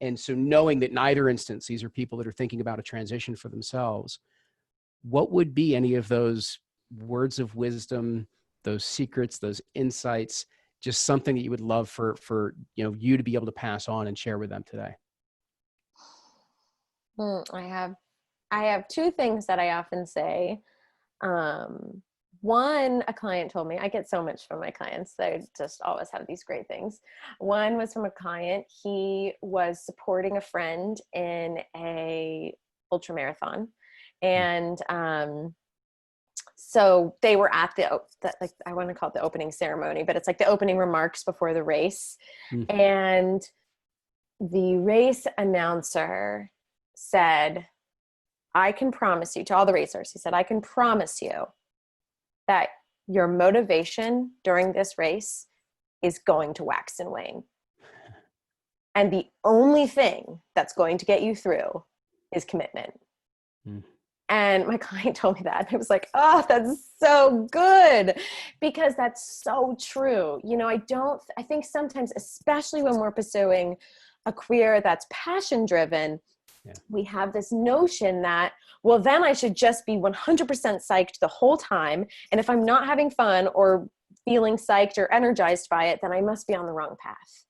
And so knowing that in either instance, these are people that are thinking about a transition for themselves, what would be any of those words of wisdom, those secrets, those insights, just something that you would love for you to be able to pass on and share with them today? I have two things that I often say. A client told me, I get so much from my clients. They just always have these great things. One was from a client. He was supporting a friend in a ultra marathon. And, so they were at like, I want to call it the opening ceremony, but it's like the opening remarks before the race. And the race announcer said, I can promise you, to all the racers, he said, I can promise you that your motivation during this race is going to wax and wane. And the only thing that's going to get you through is commitment. And my client told me that. And I was like, oh, that's so good, because that's so true. You know, I think sometimes, especially when we're pursuing a career that's passion driven, we have this notion that, well, then I should just be 100% psyched the whole time. And if I'm not having fun or feeling psyched or energized by it, then I must be on the wrong path.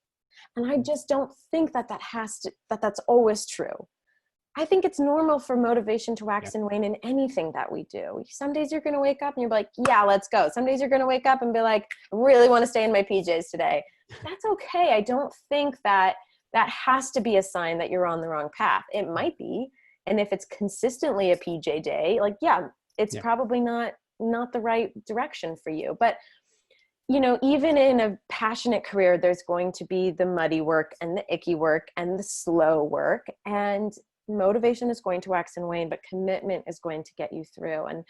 And I just don't think that's always true. I think it's normal for motivation to wax and wane in anything that we do. Some days you're going to wake up and you're like, yeah, let's go. Some days you're going to wake up and be like, I really want to stay in my PJs today. That's okay. I don't think that has to be a sign that you're on the wrong path. It might be. And if it's consistently a PJ day, like, it's probably not the right direction for you. But, you know, even in a passionate career, there's going to be the muddy work and the icky work and the slow work. And motivation is going to wax and wane, but commitment is going to get you through. And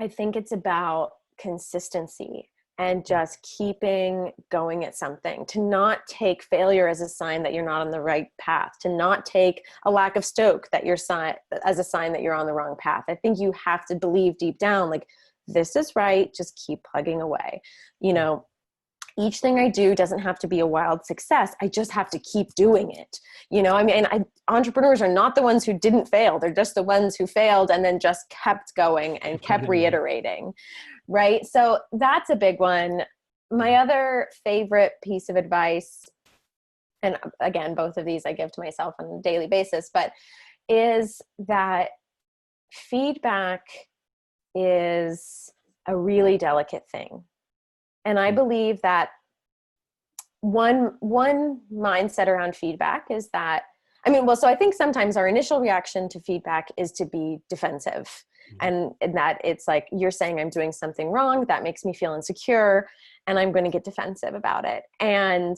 I think it's about consistency and just keeping going at something, to not take failure as a sign that you're not on the right path, to not take a lack of stoke as a sign that you're on the wrong path. I think you have to believe deep down, like, this is right, just keep plugging away. You know, each thing I do doesn't have to be a wild success. I just have to keep doing it. You know, I mean, entrepreneurs are not the ones who didn't fail. They're just the ones who failed and then just kept going and kept reiterating. Right. So that's a big one. My other favorite piece of advice, and again, both of these I give to myself on a daily basis, but is that feedback is a really delicate thing. And I believe that one mindset around feedback is that, so I think sometimes our initial reaction to feedback is to be defensive, and that it's like, you're saying I'm doing something wrong, that makes me feel insecure, and I'm going to get defensive about it. And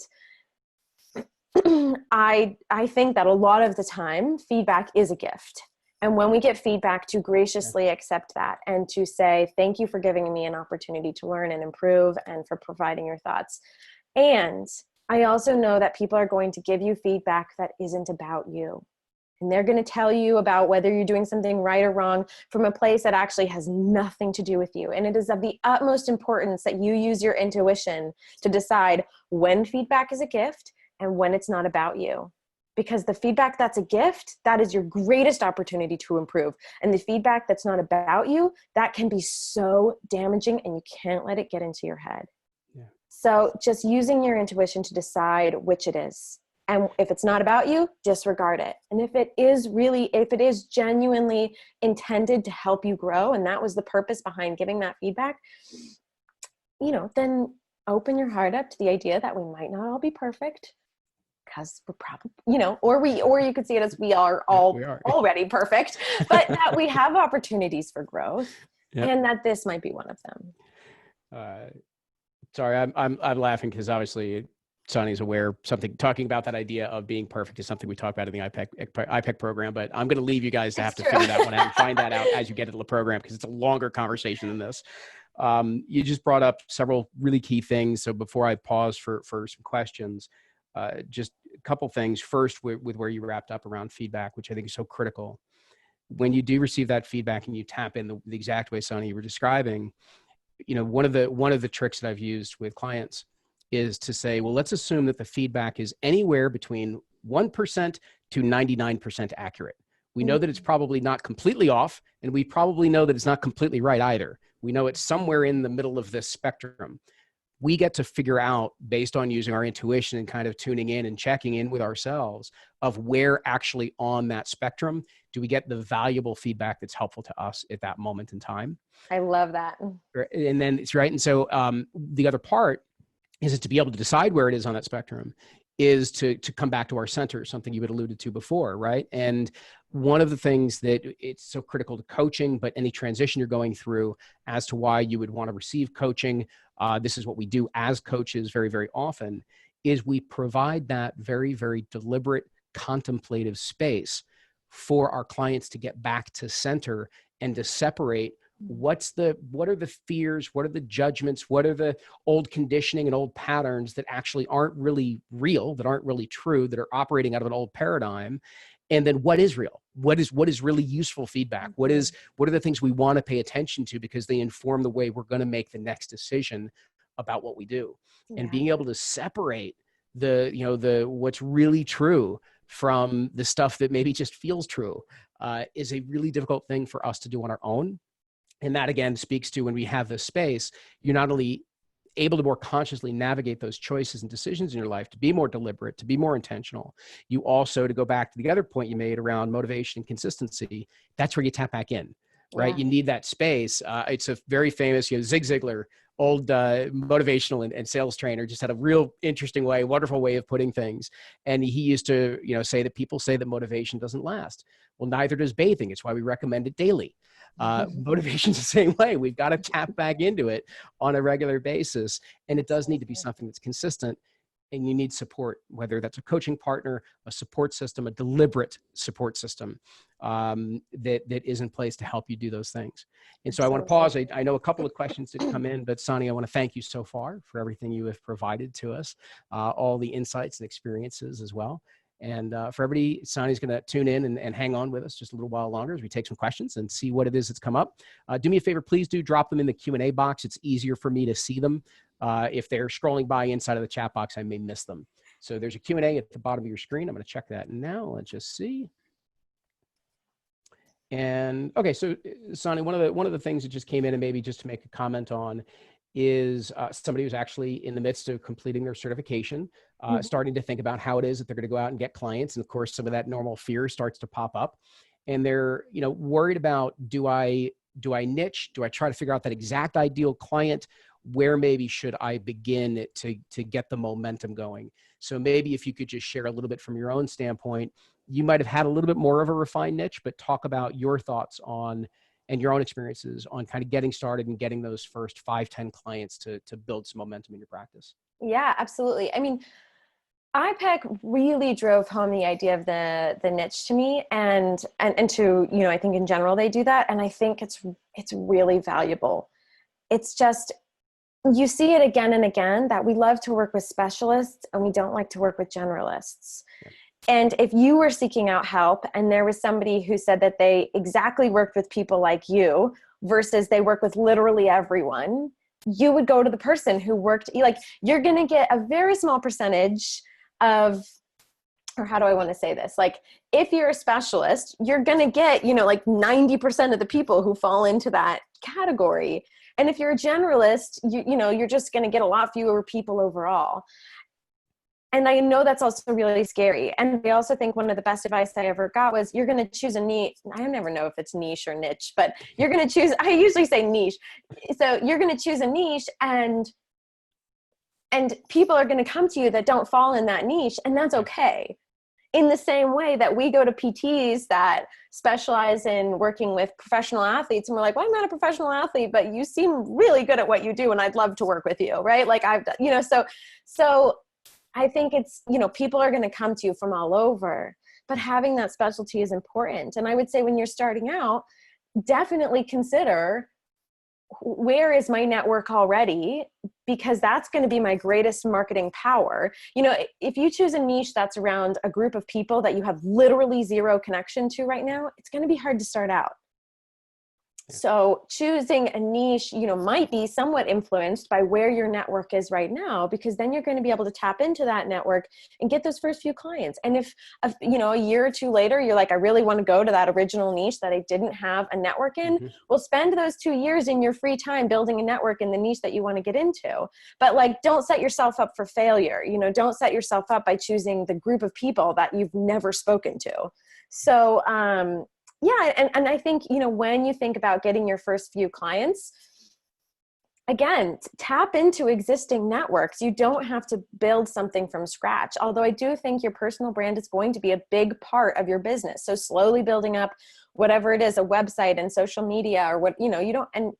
I think that a lot of the time feedback is a gift. And when we get feedback, to graciously accept that and to say, thank you for giving me an opportunity to learn and improve, and for providing your thoughts. And I also know that people are going to give you feedback that isn't about you. And they're going to tell you about whether you're doing something right or wrong from a place that actually has nothing to do with you. And it is of the utmost importance that you use your intuition to decide when feedback is a gift and when it's not about you. Because the feedback that's a gift, that is your greatest opportunity to improve. And the feedback that's not about you, that can be so damaging, and you can't let it get into your head. So just using your intuition to decide which it is. And if it's not about you, disregard it. And if it is genuinely intended to help you grow, and that was the purpose behind giving that feedback, then open your heart up to the idea that we might not all be perfect. Because we're probably, or you could see it as we are already perfect, but that we have opportunities for growth, and that this might be one of them. Sorry, I'm laughing because obviously Sanni's aware talking about that idea of being perfect is something we talk about in the iPEC program, but I'm going to leave you guys to have to figure that one out and find that out as you get into the program, because it's a longer conversation than this. You just brought up several really key things. So before I pause for some questions, just a couple things. First, with where you wrapped up around feedback, which I think is so critical. When you do receive that feedback and you tap in the exact way, Sanni, you were describing, one of the tricks that I've used with clients is to say, well, let's assume that the feedback is anywhere between 1% to 99% accurate. We know that it's probably not completely off, and we probably know that it's not completely right either. We know it's somewhere in the middle of this spectrum. we get to figure out, based on using our intuition and kind of tuning in and checking in with ourselves, of where actually on that spectrum do we get the valuable feedback that's helpful to us at that moment in time. I love that. And then it's right. And so the other part is to be able to decide where it is on that spectrum is to come back to our center, something you had alluded to before, right? And one of the things that it's so critical to coaching, but any transition you're going through as to why you would want to receive coaching, this is what we do as coaches very, very often, is we provide that very, very deliberate, contemplative space for our clients to get back to center and to separate what are the fears, what are the judgments, what are the old conditioning and old patterns that actually aren't really real, that aren't really true, that are operating out of an old paradigm. And then what is real? What is really useful feedback? What are the things we want to pay attention to because they inform the way we're going to make the next decision about what we do. And being able to separate the what's really true from the stuff that maybe just feels true is a really difficult thing for us to do on our own. And that, again, speaks to when we have this space, you're not only able to more consciously navigate those choices and decisions in your life, to be more deliberate, to be more intentional. You also, to go back to the other point you made around motivation and consistency, that's where you tap back in, right? Yeah. You need that space. It's a very famous, Zig Ziglar, old motivational and sales trainer, just had a real interesting way, wonderful way of putting things. And he used to, say that people say that motivation doesn't last. Well, neither does bathing. It's why we recommend it daily. Motivation's the same way. We've got to tap back into it on a regular basis. And it does need to be something that's consistent. And you need support, whether that's a coaching partner, a support system, a deliberate support system that is in place to help you do those things. And so I want to pause. I know a couple of questions did come in, but Sanni, I want to thank you so far for everything you have provided to us, all the insights and experiences as well. And for everybody, Sanni's going to tune in and hang on with us just a little while longer as we take some questions and see what it is that's come up. Do me a favor, please do drop them in the Q&A box. It's easier for me to see them. If they're scrolling by inside of the chat box, I may miss them. So there's a Q&A at the bottom of your screen. I'm going to check that now. Let's just see. And okay, so Sanni, one of the things that just came in, and maybe just to make a comment on, is somebody who's actually in the midst of completing their certification, starting to think about how it is that they're going to go out and get clients. And of course, some of that normal fear starts to pop up, and they're, worried about, do I niche? Do I try to figure out that exact ideal client? Where maybe should I begin to get the momentum going? So maybe if you could just share a little bit from your own standpoint, you might have had a little bit more of a refined niche, but talk about your thoughts on and your own experiences on kind of getting started and getting those first 5-10 clients to build some momentum in your practice. Yeah, absolutely. I mean, iPEC really drove home the idea of the niche to me, and to, I think in general they do that. And I think it's really valuable. It's just, you see it again and again that we love to work with specialists and we don't like to work with generalists. Yeah. And if you were seeking out help and there was somebody who said that they exactly worked with people like you versus they work with literally everyone, you would go to the person who worked, you're going to get a very small percentage of, or how do I want to say this? Like, if you're a specialist, you're going to get, 90% of the people who fall into that category. And if you're a generalist, you're just going to get a lot fewer people overall. And I know that's also really scary. And I also think one of the best advice I ever got was, you're going to choose a niche. I never know if it's niche or niche, but you're going to choose, I usually say niche. So you're going to choose a niche, and people are going to come to you that don't fall in that niche, and that's okay. In the same way that we go to PTs that specialize in working with professional athletes, and we're like, well, I'm not a professional athlete, but you seem really good at what you do, and I'd love to work with you, right? Like so I think it's, people are going to come to you from all over, but having that specialty is important. And I would say when you're starting out, definitely consider, where is my network already? Because that's going to be my greatest marketing power. If you choose a niche that's around a group of people that you have literally zero connection to right now, it's going to be hard to start out. So choosing a niche, might be somewhat influenced by where your network is right now, because then you're going to be able to tap into that network and get those first few clients. And if a year or two later, you're like, I really want to go to that original niche that I didn't have a network in, well, spend those 2 years in your free time building a network in the niche that you want to get into. But don't set yourself up for failure. Don't set yourself up by choosing the group of people that you've never spoken to. So, yeah. And I think, when you think about getting your first few clients, again, tap into existing networks. You don't have to build something from scratch. Although I do think your personal brand is going to be a big part of your business. So slowly building up whatever it is, a website and social media, or what, and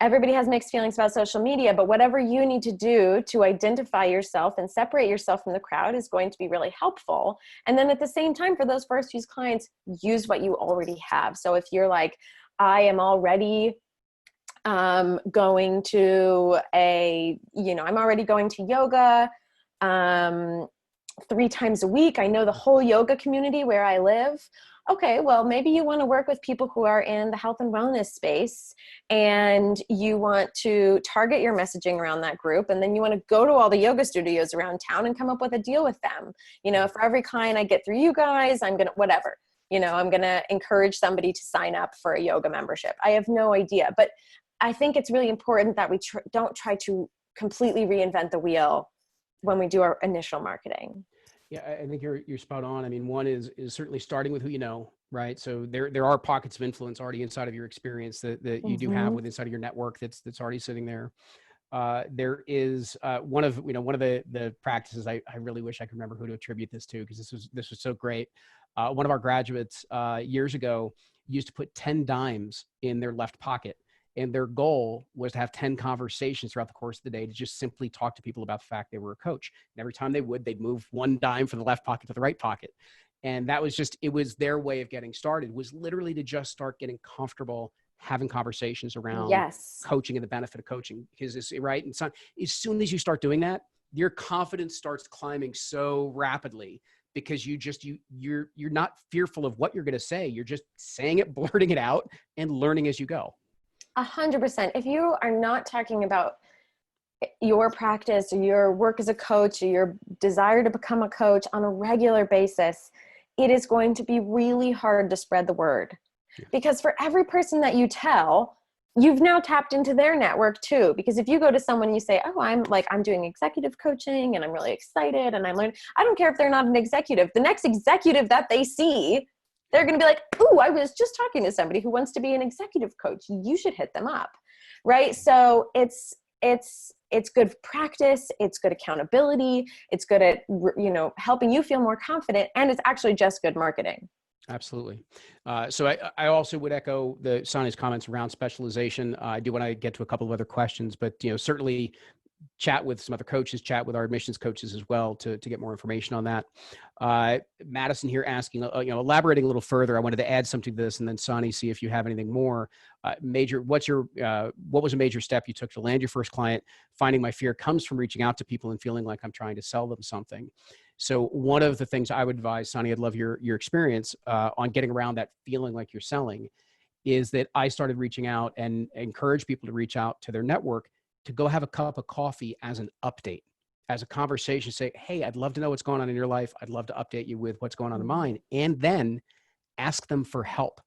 everybody has mixed feelings about social media, but whatever you need to do to identify yourself and separate yourself from the crowd is going to be really helpful. And then at the same time, for those first few clients, use what you already have. So if you're like, I am already going to I'm already going to yoga 3 times a week. I know the whole yoga community where I live. Okay, well, maybe you want to work with people who are in the health and wellness space, and you want to target your messaging around that group. And then you want to go to all the yoga studios around town and come up with a deal with them. For every client I get through you guys, I'm going to encourage somebody to sign up for a yoga membership. I have no idea, but I think it's really important that we don't try to completely reinvent the wheel when we do our initial marketing. Yeah, I think you're spot on. I mean, one is certainly starting with who you know, right? So there are pockets of influence already inside of your experience that you do have with inside of your network that's already sitting there. There is one of the practices I really wish I could remember who to attribute this to, because this was so great. One of our graduates years ago used to put 10 dimes in their left pocket. And their goal was to have 10 conversations throughout the course of the day to just simply talk to people about the fact they were a coach. And every time they'd move 1 dime from the left pocket to the right pocket. And that was it was their way of getting started, was literally to just start getting comfortable having conversations around coaching and the benefit of coaching. Because it's right. And so as soon as you start doing that, your confidence starts climbing so rapidly, because you're not fearful of what you're going to say. You're just saying it, blurting it out, and learning as you go. 100%. If you are not talking about your practice or your work as a coach or your desire to become a coach on a regular basis, it is going to be really hard to spread the word. Yeah. Because for every person that you tell, you've now tapped into their network too. Because if you go to someone and you say, oh, I'm doing executive coaching and I'm really excited and I'm learning, I don't care if they're not an executive. The next executive that they see, they're going to be like, ooh, I was just talking to somebody who wants to be an executive coach. You should hit them up. Right. So it's good practice. It's good accountability. It's good at, helping you feel more confident. And it's actually just good marketing. Absolutely. So I also would echo Sanni's comments around specialization. I do want to get to a couple of other questions, but, certainly chat with some other coaches, chat with our admissions coaches as well to get more information on that. Madison here asking, elaborating a little further. I wanted to add something to this, and then Sanni, see if you have anything more. What was a major step you took to land your first client? Finding my fear comes from reaching out to people and feeling like I'm trying to sell them something. So one of the things I would advise, Sanni, I'd love your experience on getting around that feeling like you're selling, is that I started reaching out and encourage people to reach out to their network to go have a cup of coffee as an update, as a conversation, say, hey, I'd love to know what's going on in your life. I'd love to update you with what's going on in mine. And then ask them for help.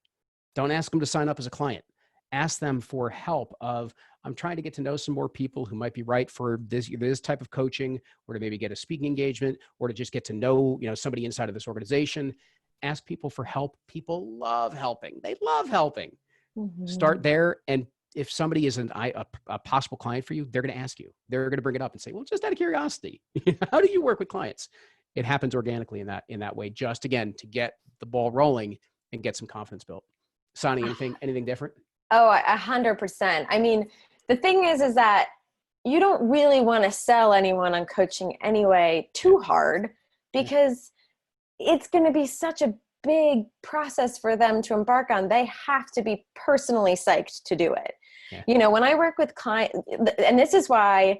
Don't ask them to sign up as a client. Ask them for help of, I'm trying to get to know some more people who might be right for this type of coaching, or to maybe get a speaking engagement, or to just get to know, somebody inside of this organization. Ask people for help. People love helping. They love helping. Start there. And if somebody is a possible client for you, they're going to ask you. They're going to bring it up and say, well, just out of curiosity, how do you work with clients? It happens organically in that way, just again, to get the ball rolling and get some confidence built. Sanni, anything different? Oh, 100%. I mean, the thing is that you don't really want to sell anyone on coaching anyway too hard, because it's going to be such a big process for them to embark on. They have to be personally psyched to do it. Yeah. When I work with clients, and this is why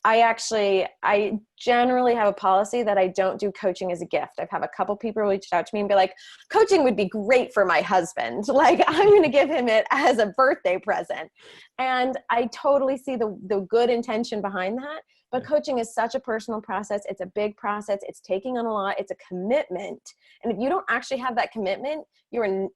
I generally have a policy that I don't do coaching as a gift. I've had a couple people reach out to me and be like, coaching would be great for my husband. Like, I'm going to give him it as a birthday present. And I totally see the good intention behind that. But coaching is such a personal process. It's a big process. It's taking on a lot. It's a commitment. And if you don't actually have that commitment,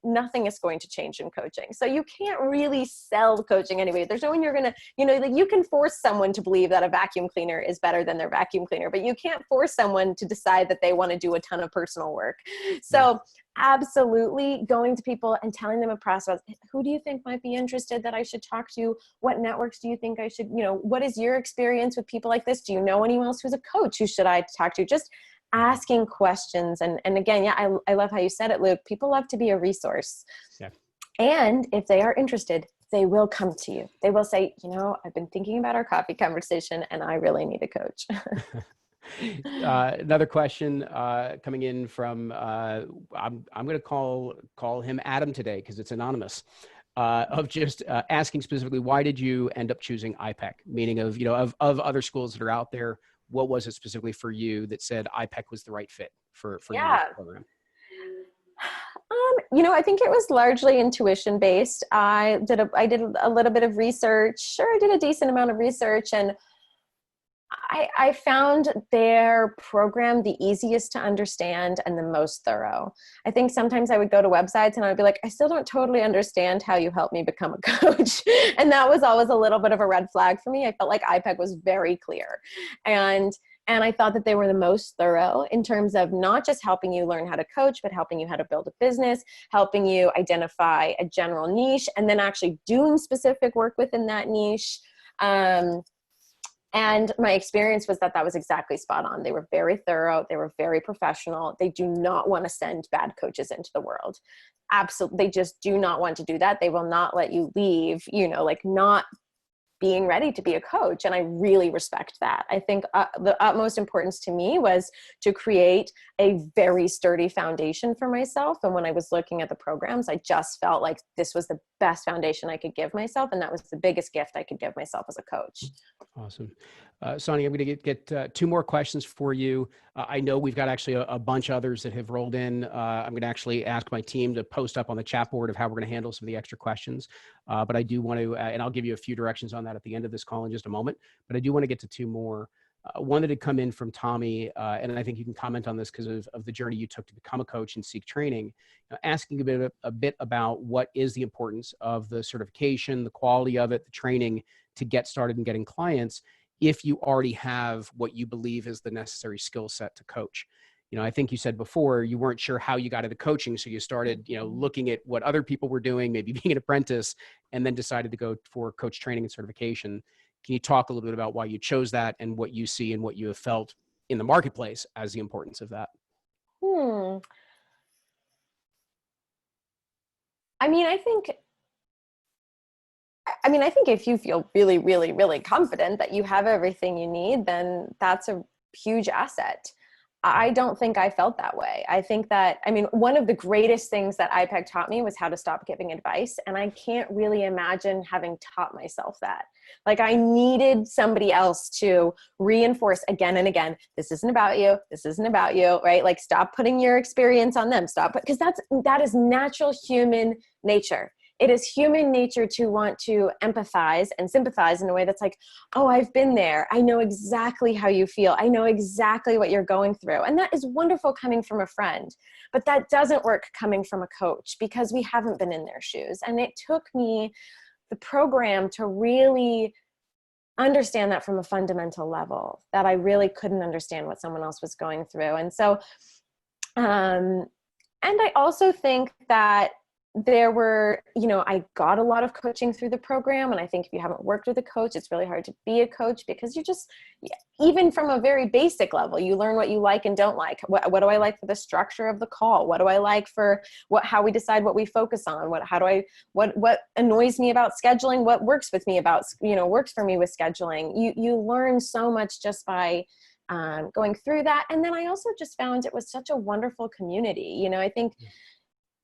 nothing is going to change in coaching. So you can't really sell coaching anyway. There's no one you're going to, like you can force someone to believe that a vacuum cleaner is better than their vacuum cleaner, but you can't force someone to decide that they want to do a ton of personal work. So absolutely going to people and telling them a process. Who do you think might be interested that I should talk to? What networks do you think I should, what is your experience with people like this? Do you know anyone else who's a coach? Who should I talk to? Just asking questions. And again, I love how you said it, Luke. People love to be a resource. Yeah. And if they are interested, they will come to you. They will say, I've been thinking about our coffee conversation and I really need a coach. Another question coming in from, I'm going to call him Adam today because it's anonymous, of just asking specifically, why did you end up choosing iPEC? Meaning of other schools that are out there, what was it specifically for you that said iPEC was the right fit for your program? I think it was largely intuition based. I did a little bit of research. Sure, I did a decent amount of research, and I found their program the easiest to understand and the most thorough. I think sometimes I would go to websites and I'd be like, I still don't totally understand how you helped me become a coach. And that was always a little bit of a red flag for me. I felt like iPEC was very clear. And I thought that they were the most thorough in terms of not just helping you learn how to coach, but helping you how to build a business, helping you identify a general niche, and then actually doing specific work within that niche. And my experience was that was exactly spot on. They were very thorough. They were very professional. They do not want to send bad coaches into the world. Absolutely. They just do not want to do that. They will not let you leave, not being ready to be a coach. And I really respect that. I think the utmost importance to me was to create a very sturdy foundation for myself. And when I was looking at the programs, I just felt like this was the best foundation I could give myself. And that was the biggest gift I could give myself as a coach. Awesome. Sanni, I'm going to get two more questions for you. I know we've got actually a bunch of others that have rolled in. I'm going to actually ask my team to post up on the chat board of how we're going to handle some of the extra questions. But I do want to, and I'll give you a few directions on that at the end of this call in just a moment, but I do want to get to two more. One that had come in from Tommy, and I think you can comment on this because of the journey you took to become a coach and seek training, asking a bit about what is the importance of the certification, the quality of it, the training to get started in getting clients if you already have what you believe is the necessary skill set to coach. I think you said before you weren't sure how you got into coaching, so you started, looking at what other people were doing, maybe being an apprentice, and then decided to go for coach training and certification. Can you talk a little bit about why you chose that and what you see and what you have felt in the marketplace as the importance of that? I think if you feel really, really, really confident that you have everything you need, then that's a huge asset. I don't think I felt that way. I think that, one of the greatest things that iPEC taught me was how to stop giving advice. And I can't really imagine having taught myself that. Like, I needed somebody else to reinforce again and again, this isn't about you. This isn't about you, right? Like, stop putting your experience on them. Because that is natural human nature. It is human nature to want to empathize and sympathize in a way that's like, oh, I've been there. I know exactly how you feel. I know exactly what you're going through. And that is wonderful coming from a friend. But that doesn't work coming from a coach because we haven't been in their shoes. And it took me the program to really understand that from a fundamental level, that I really couldn't understand what someone else was going through. And so, and I also think that there were, I got a lot of coaching through the program. And I think if you haven't worked with a coach, it's really hard to be a coach because even from a very basic level, you learn what you like and don't like. What do I like for the structure of the call? What do I like for how we decide what we focus on? What annoys me about scheduling? What works with me works for me with scheduling? You learn so much just by going through that. And then I also just found it was such a wonderful community. I think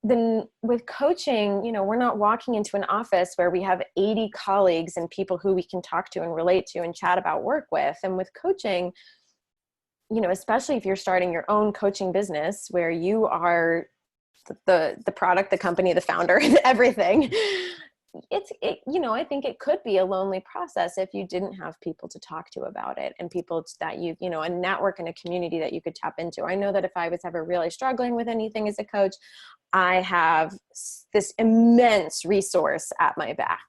then with coaching, we're not walking into an office where we have 80 colleagues and people who we can talk to and relate to and chat about work with. And with coaching, especially if you're starting your own coaching business where you are the product, the company, the founder, everything, I think it could be a lonely process if you didn't have people to talk to about it and people that a network and a community that you could tap into. I know that if I was ever really struggling with anything as a coach, I have this immense resource at my back.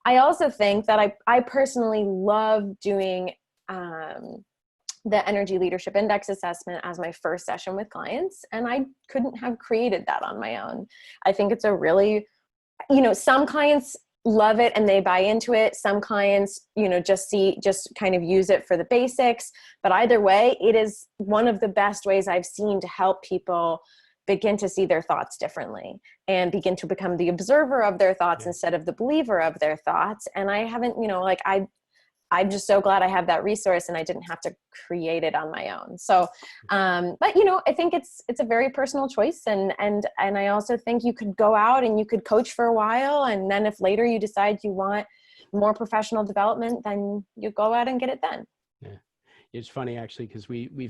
I also think that I personally love doing the Energy Leadership Index assessment as my first session with clients, and I couldn't have created that on my own. I think it's a really, some clients love it and they buy into it. Some clients, just kind of use it for the basics. But either way, it is one of the best ways I've seen to help people begin to see their thoughts differently and begin to become the observer of their thoughts instead of the believer of their thoughts. And I haven't, I'm just so glad I have that resource and I didn't have to create it on my own. So, but I think it's a very personal choice. And I also think you could go out and you could coach for a while. And then if later you decide you want more professional development, then you go out and get it done. Yeah. It's funny actually, because we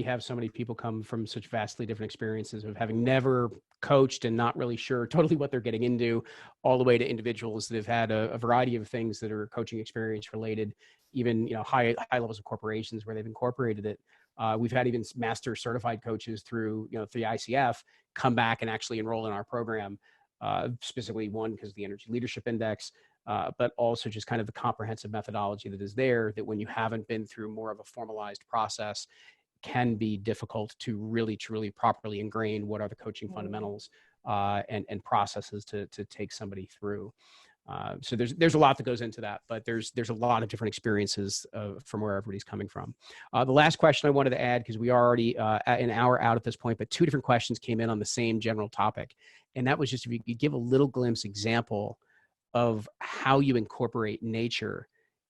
have so many people come from such vastly different experiences of having never coached and not really sure totally what they're getting into, all the way to individuals that have had a variety of things that are coaching experience related, even high levels of corporations where they've incorporated it. We've had even master certified coaches through the ICF come back and actually enroll in our program, specifically one because of the Energy Leadership Index. But also just kind of the comprehensive methodology that is there, that when you haven't been through more of a formalized process, can be difficult to really, truly, properly ingrain what are the coaching fundamentals and processes to take somebody through. So there's a lot that goes into that, but there's a lot of different experiences from where everybody's coming from. The last question I wanted to add, because we are already an hour out at this point, but two different questions came in on the same general topic. And that was just if you could give a little glimpse example of how you incorporate nature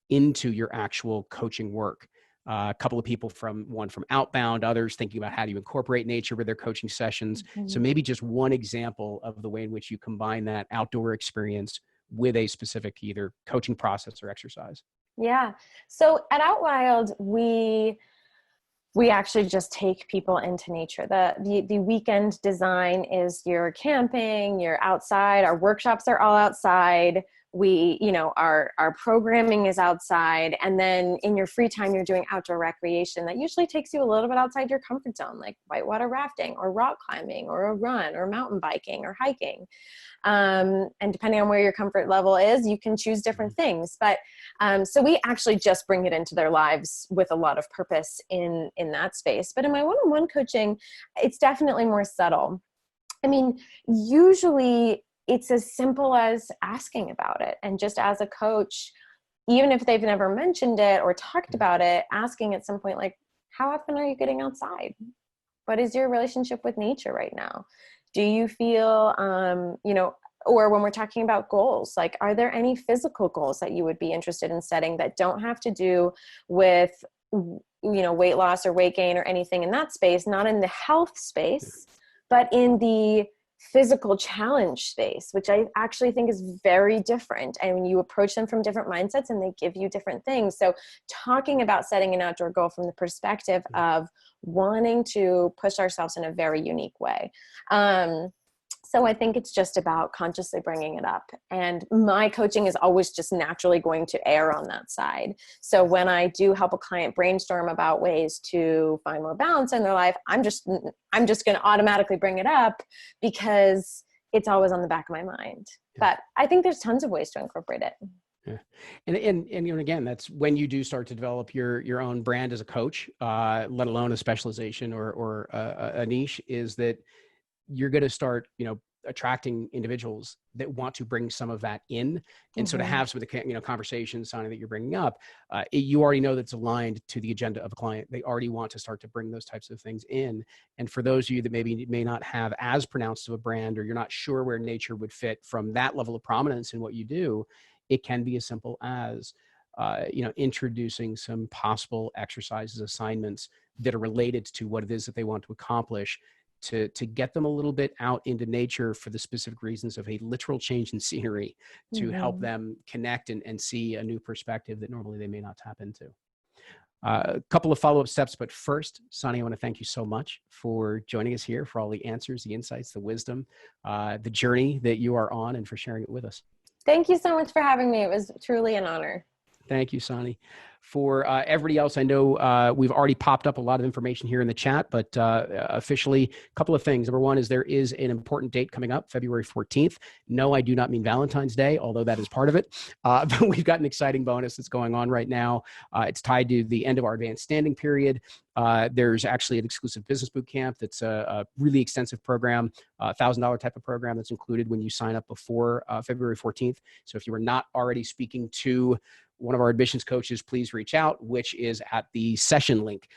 into your actual coaching work. A couple of people one from Outbound, others thinking about how do you incorporate nature with their coaching sessions. Mm-hmm. So maybe just one example of the way in which you combine that outdoor experience with a specific either coaching process or exercise. Yeah. So at Outwild, we actually just take people into nature. The weekend design is you're camping, you're outside, our workshops are all outside. Our programming is outside. And then in your free time, you're doing outdoor recreation that usually takes you a little bit outside your comfort zone, like whitewater rafting or rock climbing or a run or mountain biking or hiking. And depending on where your comfort level is, you can choose different things. But so we actually just bring it into their lives with a lot of purpose in that space. But in my one-on-one coaching, it's definitely more subtle. I mean, usually it's as simple as asking about it. And just as a coach, even if they've never mentioned it or talked about it, asking at some point, like, how often are you getting outside? What is your relationship with nature right now? Do you feel, or when we're talking about goals, like, are there any physical goals that you would be interested in setting that don't have to do with, weight loss or weight gain or anything in that space, not in the health space, but in the physical challenge space, which I actually think is very different. And when you approach them from different mindsets and they give you different things. So talking about setting an outdoor goal from the perspective of wanting to push ourselves in a very unique way. So I think it's just about consciously bringing it up. And my coaching is always just naturally going to err on that side. So when I do help a client brainstorm about ways to find more balance in their life, I'm just going to automatically bring it up because it's always on the back of my mind. Yeah. But I think there's tons of ways to incorporate it. Yeah. And again, that's when you do start to develop your own brand as a coach, let alone a specialization or a niche, is that you're going to start, attracting individuals that want to bring some of that in. And so to have some of the, conversations, Sanni, that you're bringing up, you already know that's aligned to the agenda of a client. They already want to start to bring those types of things in. And for those of you that maybe may not have as pronounced of a brand, or you're not sure where nature would fit from that level of prominence in what you do, it can be as simple as, introducing some possible exercises, assignments that are related to what it is that they want to accomplish, to get them a little bit out into nature for the specific reasons of a literal change in scenery to help them connect and see a new perspective that normally they may not tap into. A couple of follow-up steps, but first, Sanni, I want to thank you so much for joining us here, for all the answers, the insights, the wisdom, the journey that you are on, and for sharing it with us. Thank you so much for having me. It was truly an honor. Thank you, Sanni. For everybody else, I know we've already popped up a lot of information here in the chat, but officially, a couple of things. Number one is there is an important date coming up, February 14th. No, I do not mean Valentine's Day, although that is part of it. But we've got an exciting bonus that's going on right now. It's tied to the end of our advanced standing period. There's actually an exclusive business boot camp that's a really extensive program, $1,000 type of program that's included when you sign up before February 14th. So if you are not already speaking to one of our admissions coaches, please reach out, which is at the session link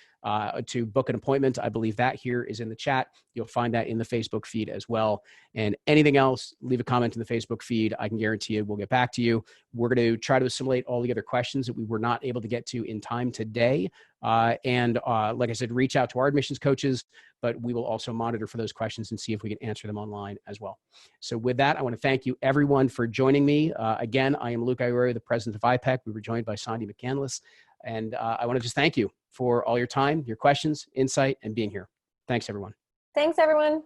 to book an appointment. I believe that here is in the chat. You'll find that in the Facebook feed as well. And anything else, leave a comment in the Facebook feed. I can guarantee you we'll get back to you. We're going to try to assimilate all the other questions that we were not able to get to in time today. And like I said, reach out to our admissions coaches, but we will also monitor for those questions and see if we can answer them online as well. So with that, I want to thank you everyone for joining me. Again, I am Luke Iorio, the president of iPEC. We were joined by Sanni McCandless. And I want to just thank you for all your time, your questions, insight, and being here. Thanks, everyone. Thanks, everyone.